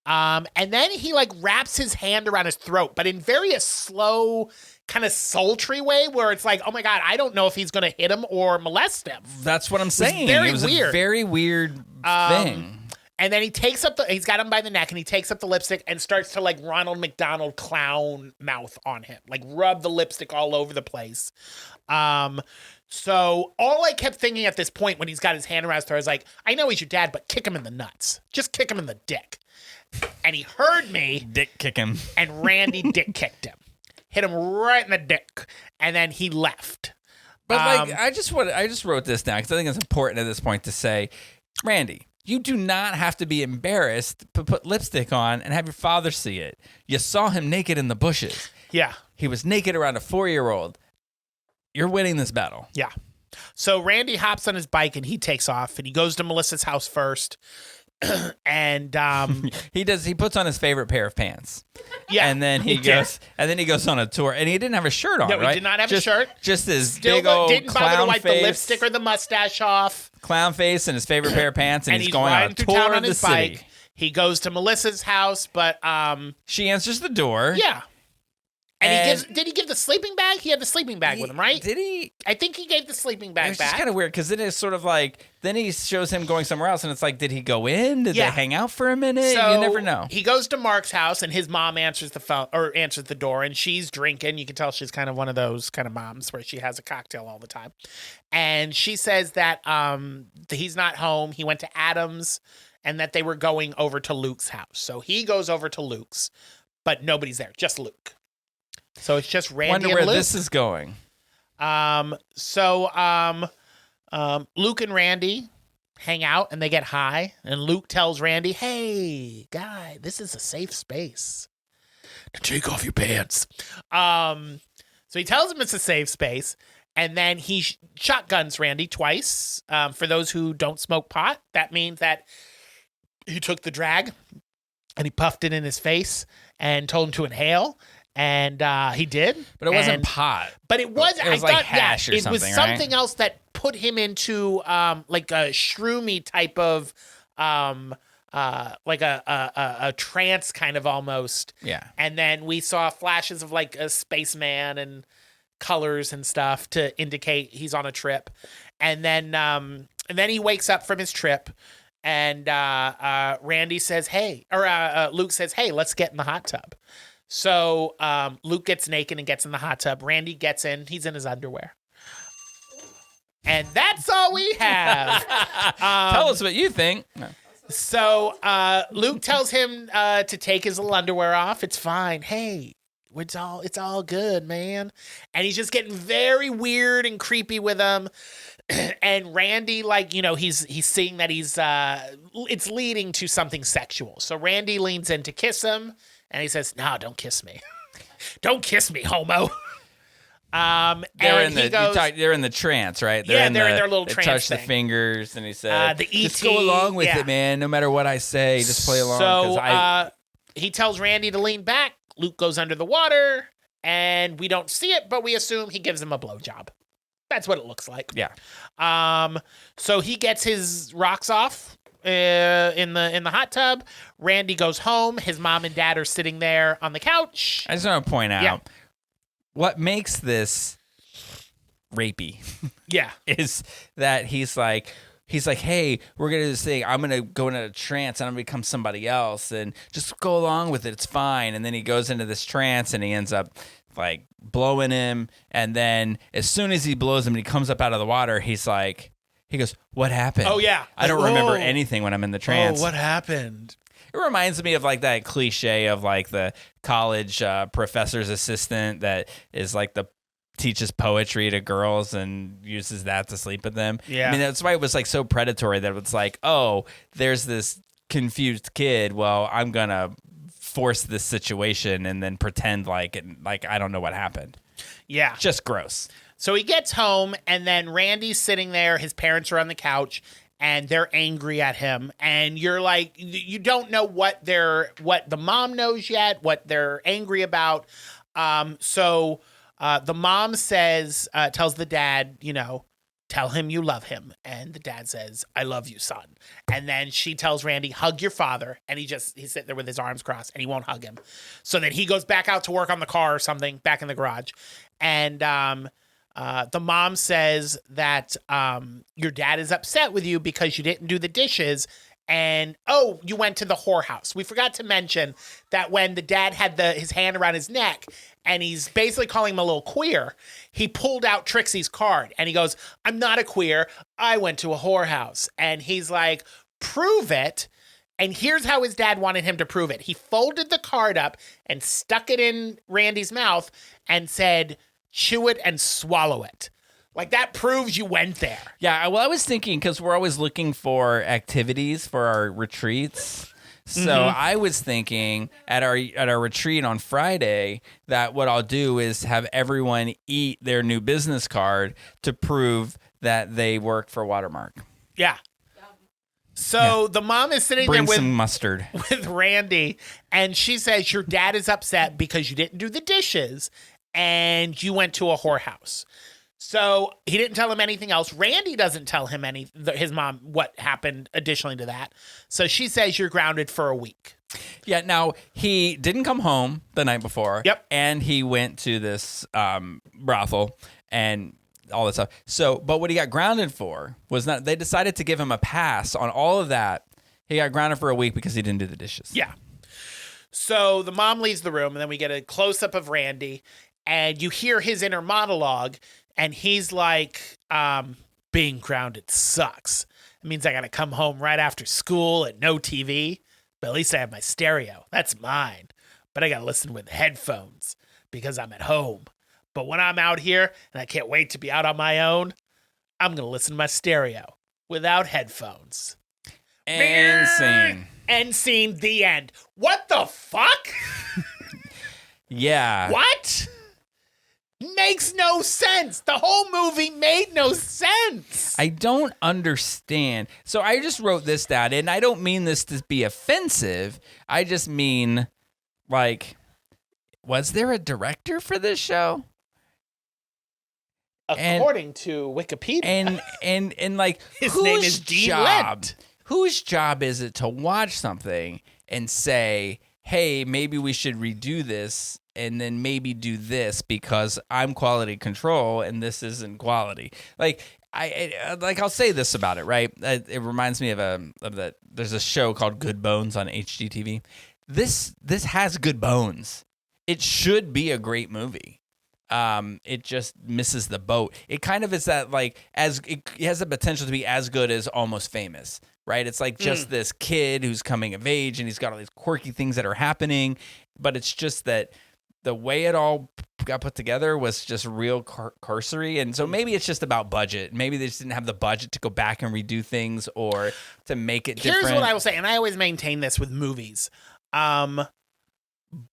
And then he wraps his hand around his throat, but in very slow, kind of sultry way where it's like, oh my God, I don't know if he's going to hit him or molest him. That's what I'm saying. It was a very weird thing. And then he takes up he's got him by the neck and he takes up the lipstick and starts to Ronald McDonald clown mouth on him, rub the lipstick all over the place. So all I kept thinking at this point when he's got his hand around his throat is I know he's your dad, but kick him in the nuts. Just kick him in the dick. And he heard me. Dick kick him. And Randy dick kicked him. Hit him right in the dick. And then he left. But I just wrote this down because I think it's important at this point to say, Randy, you do not have to be embarrassed to put lipstick on and have your father see it. You saw him naked in the bushes. Yeah. He was naked around a 4-year-old. You're winning this battle. Yeah. So Randy hops on his bike and he takes off and he goes to Melissa's house first. And He puts on his favorite pair of pants. yeah, And then he goes on a tour, and he didn't have a shirt on, No, right? he did not have a shirt. Just his Still big old didn't bother to clown wipe face, the lipstick or the mustache off. clown face, and his favorite pair of pants, and he's going on a riding through town tour on of the his city. bike. He goes to Melissa's house, but She answers the door. yeah. And did he give the sleeping bag? He had the sleeping bag with him, right? Did he? I think he gave the sleeping bag It's back. just kind of weird because it is sort of like then he shows him going somewhere else, and it's like, did he go in? Did they hang out for a minute? So you never know. He goes to Mark's house, and his mom answers the phone or answers the door, and she's drinking. You can tell she's kind of one of those kind of moms where she has a cocktail all the time. And she says that he's not home. He went to Adam's, and that they were going over to Luke's house. So he goes over to Luke's, but nobody's there, just Luke. So it's just Randy Wonder and where Luke. this is going. Luke and Randy hang out and they get high, and Luke tells Randy, "Hey, guy, this is a safe space to take off your pants." So he tells him it's a safe space, and then he shotguns Randy twice. For those who don't smoke pot, that means that he took the drag and he puffed it in his face and told him to inhale. And he did. But it wasn't pot. But it was, It was I like thought, hash or it was something, something right? else that put him into like a shroomy type of like a trance kind of almost. Yeah. And then we saw flashes of like a spaceman and colors and stuff to indicate he's on a trip. And then he wakes up from his trip, and Randy says, "Hey," or Luke says, "Hey, let's get in the hot tub." So Luke gets naked and gets in the hot tub. Randy gets in. He's in his underwear. And that's all we have. Tell us what you think. No. So Luke tells him to take his little underwear off. It's fine. Hey, it's all good, man. And he's just getting very weird and creepy with him. And Randy, like, you know, he's seeing that it's leading to something sexual. So Randy leans in to kiss him, and he says, "No, don't kiss me. Don't kiss me, homo." They're in the trance, right? They're in their little they trance touch thing. the fingers, and he said, the "Just ET, go along with yeah. it, man. No matter what I say, just play along." So he tells Randy to lean back. Luke goes under the water, and we don't see it, but we assume he gives him a blowjob. That's what it looks like. Yeah. So he gets his rocks off in the hot tub. Randy goes home. His mom and dad are sitting there on the couch. I just want to point out Yeah. what makes this rapey Yeah. is that he's like, "Hey, we're gonna do this thing. I'm gonna go into a trance and I'm gonna become somebody else, and just go along with it. It's fine." And then he goes into this trance and he ends up like blowing him. And then as soon as he blows him and he comes up out of the water, he goes, "What happened?" Oh, yeah. I don't Like, remember whoa. anything when I'm in the trance. Oh, what happened? It reminds me of like that cliche of like the college professor's assistant that is like teaches poetry to girls and uses that to sleep with them. Yeah. I mean, that's why it was like so predatory that it's like, oh, there's this confused kid. Well, I'm going to force this situation and then pretend like I don't know what happened. Yeah. Just gross. So he gets home, and then Randy's sitting there. His parents are on the couch, and they're angry at him. And you're like, you don't know what the mom knows yet, what they're angry about. So the mom tells the dad, you know, tell him you love him. And the dad says, "I love you, son." And then she tells Randy, "Hug your father." And he's sitting there with his arms crossed, and he won't hug him. So then he goes back out to work on the car or something, back in the garage. And the mom says that your dad is upset with you because you didn't do the dishes. And, oh, you went to the whorehouse. We forgot to mention that when the dad had his hand around his neck and he's basically calling him a little queer, he pulled out Trixie's card and he goes, "I'm not a queer. I went to a whorehouse." And he's like, "Prove it." And here's how his dad wanted him to prove it. He folded the card up and stuck it in Randy's mouth and said, "Chew it and swallow it." Like, that proves you went there. Yeah, well, I was thinking because we're always looking for activities for our retreats. So I was thinking at our retreat on Friday that what I'll do is have everyone eat their new business card to prove that they work for Watermark. Yeah. So the mom is sitting Bring there some mustard. with Randy, and she says, your dad is upset because you didn't do the dishes and you went to a whorehouse. So he didn't tell him anything else. Randy doesn't tell him his mom what happened additionally to that. So she says you're grounded for a week. Yeah, now he didn't come home the night before. Yep. And he went to this brothel and all that stuff. So, but what he got grounded for was not, they decided to give him a pass on all of that. He got grounded for a week because he didn't do the dishes. Yeah. So the mom leaves the room, and then we get a close-up of Randy, and you hear his inner monologue, and he's like, being grounded sucks. It means I got to come home right after school and no TV, but at least I have my stereo. That's mine. But I got to listen with headphones because I'm at home. But when I'm out here, and I can't wait to be out on my own, I'm going to listen to my stereo without headphones. And scene. End scene, the end. What the fuck? Yeah. What? Makes no sense. The whole movie made no sense. I don't understand. So I just wrote this down, and I don't mean this to be offensive. I just mean, like, was there a director for this show? According to Wikipedia. And like, His name is Dean Lent. Whose job is it to watch something and say, hey, maybe we should redo this and then maybe do this because I'm quality control and this isn't quality. Like, I'll say this about it, right? It reminds me of that. There's a show called Good Bones on HGTV. This has good bones. It should be a great movie. It just misses the boat. It kind of is that, like, as it has the potential to be as good as Almost Famous, right? It's like just this kid who's coming of age and he's got all these quirky things that are happening, but it's just that the way it all got put together was just real cursory. And so maybe it's just about budget. Maybe they just didn't have the budget to go back and redo things or to make it different. Here's what I will say, and I always maintain this with movies.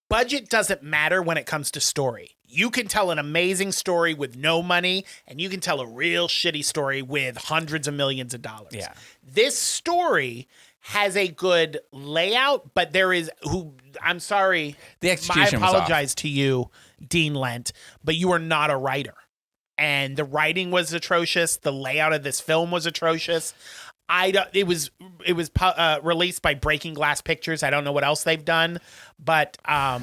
Budget doesn't matter when it comes to story. You can tell an amazing story with no money, and you can tell a real shitty story with hundreds of millions of dollars. Yeah. This story has a good layout, but I'm sorry. The execution I was apologize to you, Dean Lent, but you are not a writer. And the writing was atrocious. The layout of this film was atrocious. It was released by Breaking Glass Pictures. I don't know what else they've done, but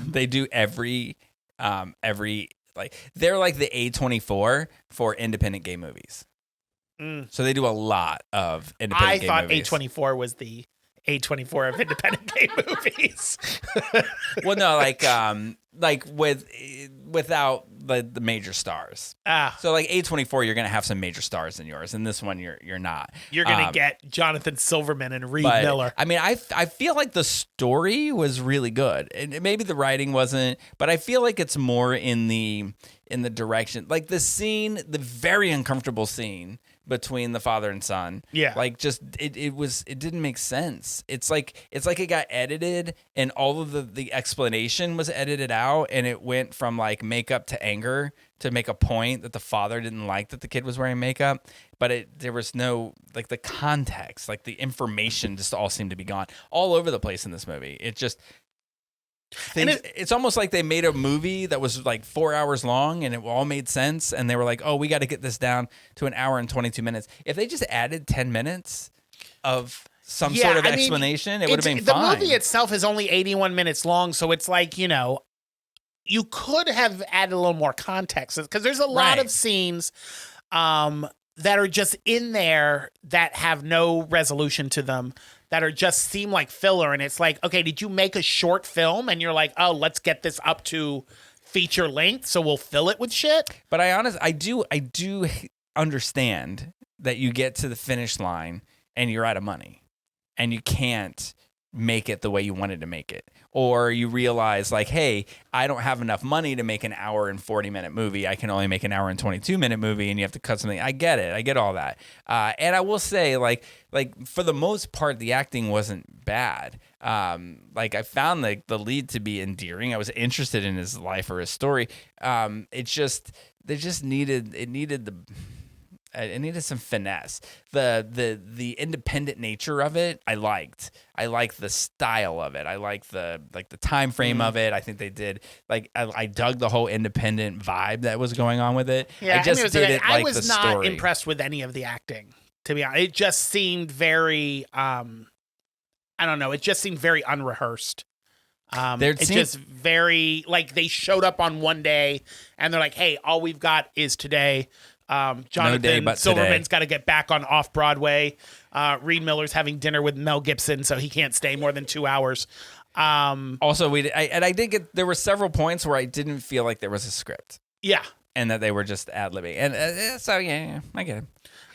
they do every like they're like the A24 for independent gay movies. So they do a lot of independent gay movies. I thought A24 was the A24 of independent gay movies. Well, no, like without the major stars. So like A24, you're gonna have some major stars in yours, and this one you're not. You're gonna get Jonathan Silverman and Reed Miller. I mean, I feel like the story was really good, and maybe the writing wasn't, but I feel like it's more in the direction, like the very uncomfortable scene between the father and son. Yeah. Like just it didn't make sense. It's like it got edited and all of the explanation was edited out, and it went from like makeup to anger to make a point that the father didn't like that the kid was wearing makeup, but there was no, like, the context, like the information just all seemed to be gone all over the place in this movie. It just it's almost like they made a movie that was like 4 hours long and it all made sense, and they were like, oh, we got to get this down to an hour and 22 minutes. If they just added 10 minutes of some sort of explanation, it would have been fine. The movie itself is only 81 minutes long, so it's like, you could have added a little more context, because there's a lot of scenes that are just in there that have no resolution to them, that are just seem like filler. And it's like, okay, did you make a short film and you're like, oh, let's get this up to feature length, so we'll fill it with shit? But I do understand that you get to the finish line and you're out of money and you can't make it the way you wanted to make it, or you realize like, hey, I don't have enough money to make an hour and 40-minute movie. I can only make an hour and 22-minute movie, and you have to cut something. I get it. I get all that. And I will say, like for the most part, the acting wasn't bad. Like I found the lead to be endearing. I was interested in his life or his story. It needed It needed some finesse. The independent nature of it, I liked. I liked the style of it. I liked the time frame of it. I think they did I dug the whole independent vibe that was going on with it. Yeah, I just didn't I like was the not story. impressed with any of the acting, to be honest. It just seemed very I don't know, it just seemed very unrehearsed. Just very like they showed up on one day and they're like, hey, all we've got is today. Jonathan Silverman's got to get back on off Broadway. Reed Miller's having dinner with Mel Gibson, so he can't stay more than 2 hours. Also, I did get, there were several points where I didn't feel like there was a script. Yeah. And that they were just ad-libbing. And so, yeah, I get it.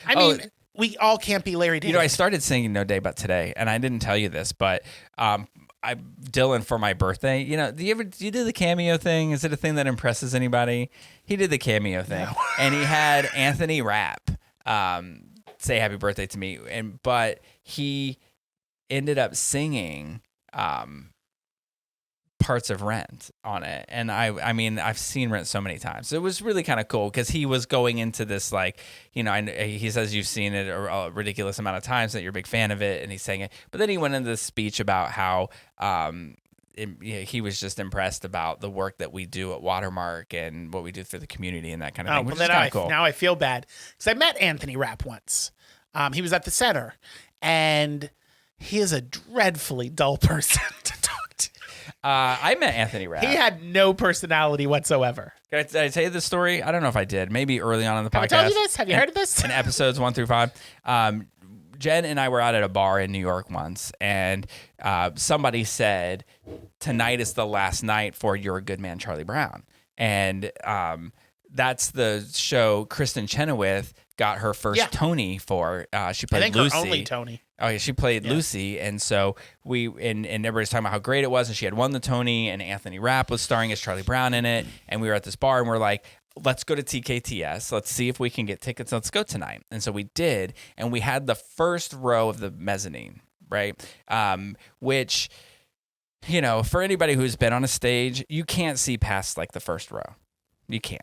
I mean, we all can't be Larry David. You know, I started singing No Day But Today, and I didn't tell you this, but Dylan, for my birthday, you know, do you do the cameo thing? Is it a thing that impresses anybody? He did the cameo thing, and he had Anthony Rapp say happy birthday to me, but he ended up singing parts of Rent on it. And I mean, I've seen Rent so many times. So it was really kind of cool because he was going into this, like, you know, he says you've seen it a ridiculous amount of times, that you're a big fan of it, and he's saying it. But then he went into this speech about how he was just impressed about the work that we do at Watermark and what we do for the community and that kind of thing, which is kind of cool. Now I feel bad because I met Anthony Rapp once. He was at the center, and he is a dreadfully dull person to talk to. I met Anthony Rapp. He had no personality whatsoever. Did I tell you this story? I don't know if I did. Maybe early on in the podcast. Have I told you this? Have you heard of this? In episodes 1 through 5. Jen and I were out at a bar in New York once, and somebody said, tonight is the last night for You're a Good Man, Charlie Brown. And that's the show Kristen Chenoweth got her first Tony for. She played Lucy. Her only Tony. Oh yeah, she played Lucy, and so and everybody's talking about how great it was, and she had won the Tony, and Anthony Rapp was starring as Charlie Brown in it, and we were at this bar, and we're like, let's go to TKTS, let's see if we can get tickets, let's go tonight. And so we did, and we had the first row of the mezzanine, right? Which, you know, for anybody who's been on a stage, you can't see past like the first row. You can't,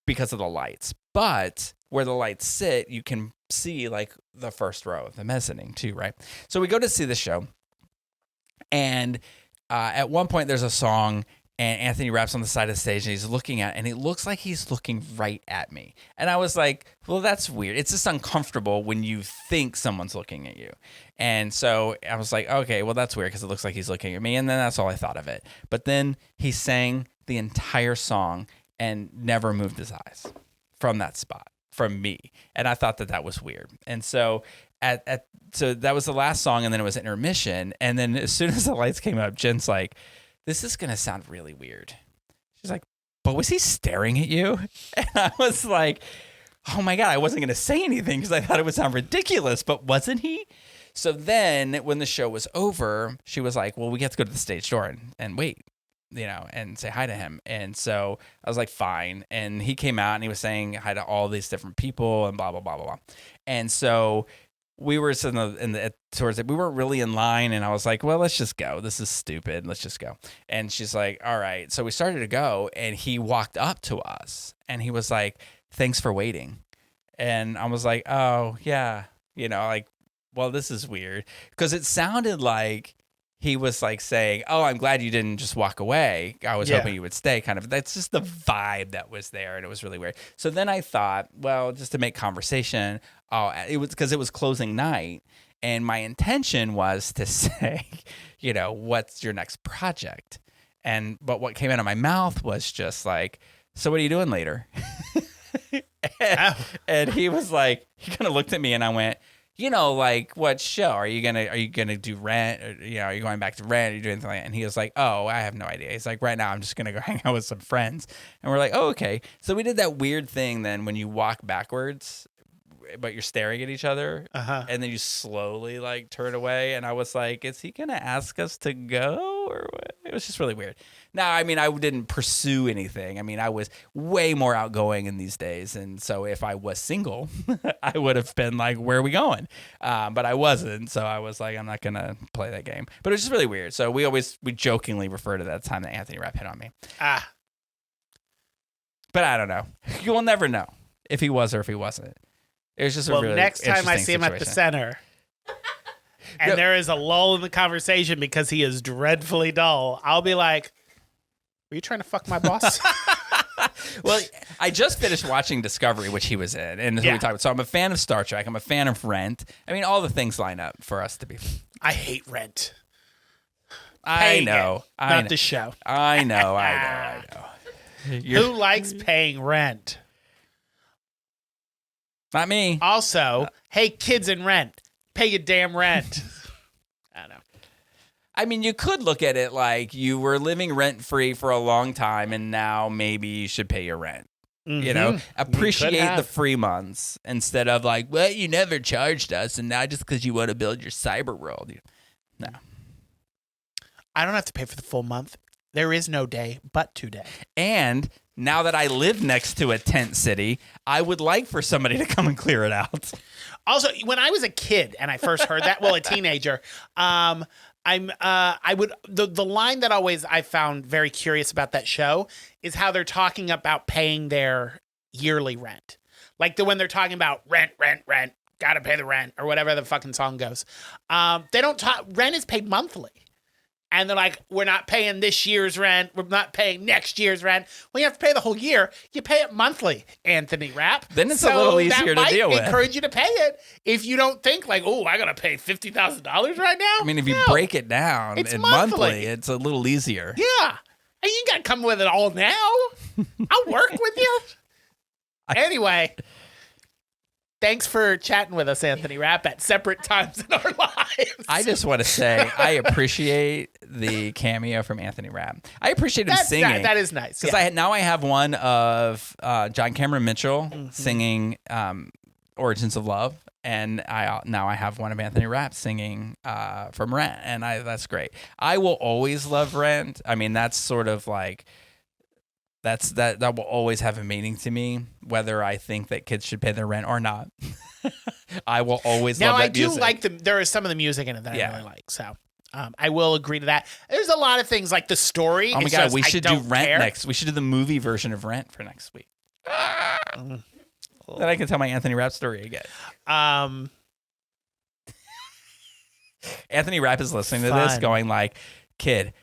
because of the lights. But where the lights sit, you can see like the first row of the mezzanine too, right? So we go to see the show, and at one point there's a song, and Anthony Rapp's on the side of the stage, and he's looking at, and it looks like he's looking right at me. And I was like, well, that's weird. It's just uncomfortable when you think someone's looking at you. And so I was like, okay, well, that's weird because it looks like he's looking at me. And then that's all I thought of it. But then he sang the entire song and never moved his eyes from that spot, from me. And I thought that was weird. And so so that was the last song, and then it was intermission. And then as soon as the lights came up, Jen's like, this is going to sound really weird. She's like, but was he staring at you? And I was like, oh my God, I wasn't going to say anything because I thought it would sound ridiculous, but wasn't he? So then when the show was over, she was like, well, we have to go to the stage door and wait, you know, and say hi to him. And so I was like, fine. And he came out and he was saying hi to all these different people and blah, blah, blah, blah, blah. And so we were sitting towards it. We weren't really in line, and I was like, well, let's just go. This is stupid. Let's just go. And she's like, all right. So we started to go, and he walked up to us, and he was like, thanks for waiting. And I was like, oh, yeah. You know, like, well, this is weird. Because it sounded like he was like saying, oh, I'm glad you didn't just walk away. I was hoping you would stay, kind of. That's just the vibe that was there, and it was really weird. So then I thought, well, just to make conversation, it was because it was closing night, and my intention was to say, you know, what's your next project? But what came out of my mouth was just like, so what are you doing later? and he was like, he kind of looked at me, and I went, you know, like, what show are you gonna do? Rent? Or, you know, are you going back to Rent? Are you doing anything like that? And he was like, oh, I have no idea. He's like, right now I'm just gonna go hang out with some friends. And we're like, oh, okay. So we did that weird thing then when you walk backwards, but you're staring at each other, and then you slowly like turn away. And I was like, is he gonna ask us to go, or what? It was just really weird. Now, I mean, I didn't pursue anything. I mean, I was way more outgoing in these days, and so if I was single, I would have been like, where are we going? But I wasn't, so I was like, I'm not gonna play that game. But it was just really weird. So we jokingly refer to that time that Anthony Rapp hit on me. But I don't know. You will never know if he was or if he wasn't. It was just a Well, really next time I see him at the situation. center, and there is a lull in the conversation because he is dreadfully dull, I'll be like, "Were you trying to fuck my boss?" Well, I just finished watching Discovery, which he was in, and we talked about. So I'm a fan of Star Trek. I'm a fan of Rent. I mean, all the things line up for us to be. I hate Rent. I know. Not the show. I know. Who likes paying rent? Not me. Also, hey, kids in Rent, pay your damn rent. I don't know. I mean, you could look at it like you were living rent-free for a long time, and now maybe you should pay your rent. You know, appreciate the free months instead of like, well, you never charged us, and now just because you want to build your cyber world. No. I don't have to pay for the full month. There is no day but today. And now that I live next to a tent city, I would like for somebody to come and clear it out. Also, when I was a kid and I first heard that, well, a teenager, the line that always I found very curious about that show is how they're talking about paying their yearly rent. Like when they're talking about rent, gotta pay the rent, or whatever the fucking song goes. They don't talk, rent is paid monthly. And they're like, we're not paying this year's rent. We're not paying next year's rent. Well, you have to pay the whole year. You pay it monthly, Anthony Rapp. Then it's a little easier to deal with. That might encourage you to pay it if you don't think like, oh, I got to pay $50,000 right now. I mean, if you break it down in monthly, it's a little easier. Yeah. And you got to come with it all now. I'll work with you. Anyway. Thanks for chatting with us, Anthony Rapp, at separate times in our lives. I just want to say I appreciate the cameo from Anthony Rapp. I appreciate him singing. That is nice. Because I have one of John Cameron Mitchell singing "Origins of Love," and I have one of Anthony Rapp singing from Rent, and that's great. I will always love Rent. I mean, that's sort of like. That will always have a meaning to me, whether I think that kids should pay their rent or not. I will always love that music. Now, I do like there is some of the music in it that I really like. So I will agree to that. There's a lot of things like the story. Oh my God, we should do Rent next. We should do the movie version of Rent for next week. Then I can tell my Anthony Rapp story again. Anthony Rapp is listening to this going like, kid,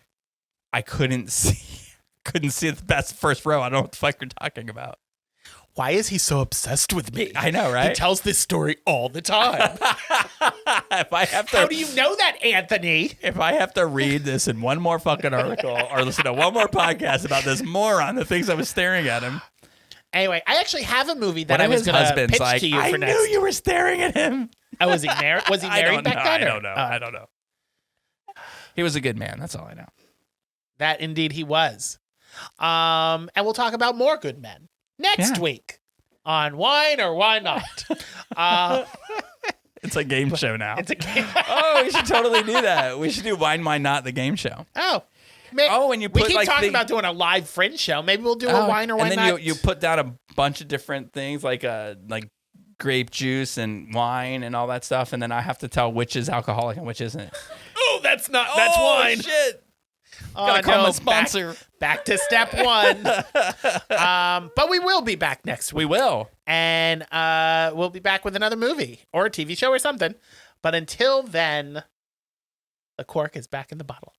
I couldn't see the best first row. I don't know what the fuck you're talking about. Why is he so obsessed with me? I know, right? He tells this story all the time. How do you know that, Anthony? If I have to read this in one more fucking article or listen to one more podcast about this moron that thinks I was staring at him. Anyway, I actually have a movie that I was going to pitch to you for next. I knew you were staring at him. Oh, was he married? Was he married back then? I don't know. He was a good man. That's all I know. That indeed he was. And we'll talk about more good men next week on Wine or Why Not. It's a game show now. It's a game. Oh, we should totally do that. We should do Wine, Why Not, the game show. Oh. And you put we keep talking about doing a live Fringe show. Maybe we'll do a Wine or Why Not. And then you put down a bunch of different things like grape juice and wine and all that stuff. And then I have to tell which is alcoholic and which isn't. Oh, that's wine. Shit. Gotta call my sponsor. Back to step one. But we will be back next week. We will. And we'll be back with another movie or a TV show or something. But until then, the cork is back in the bottle.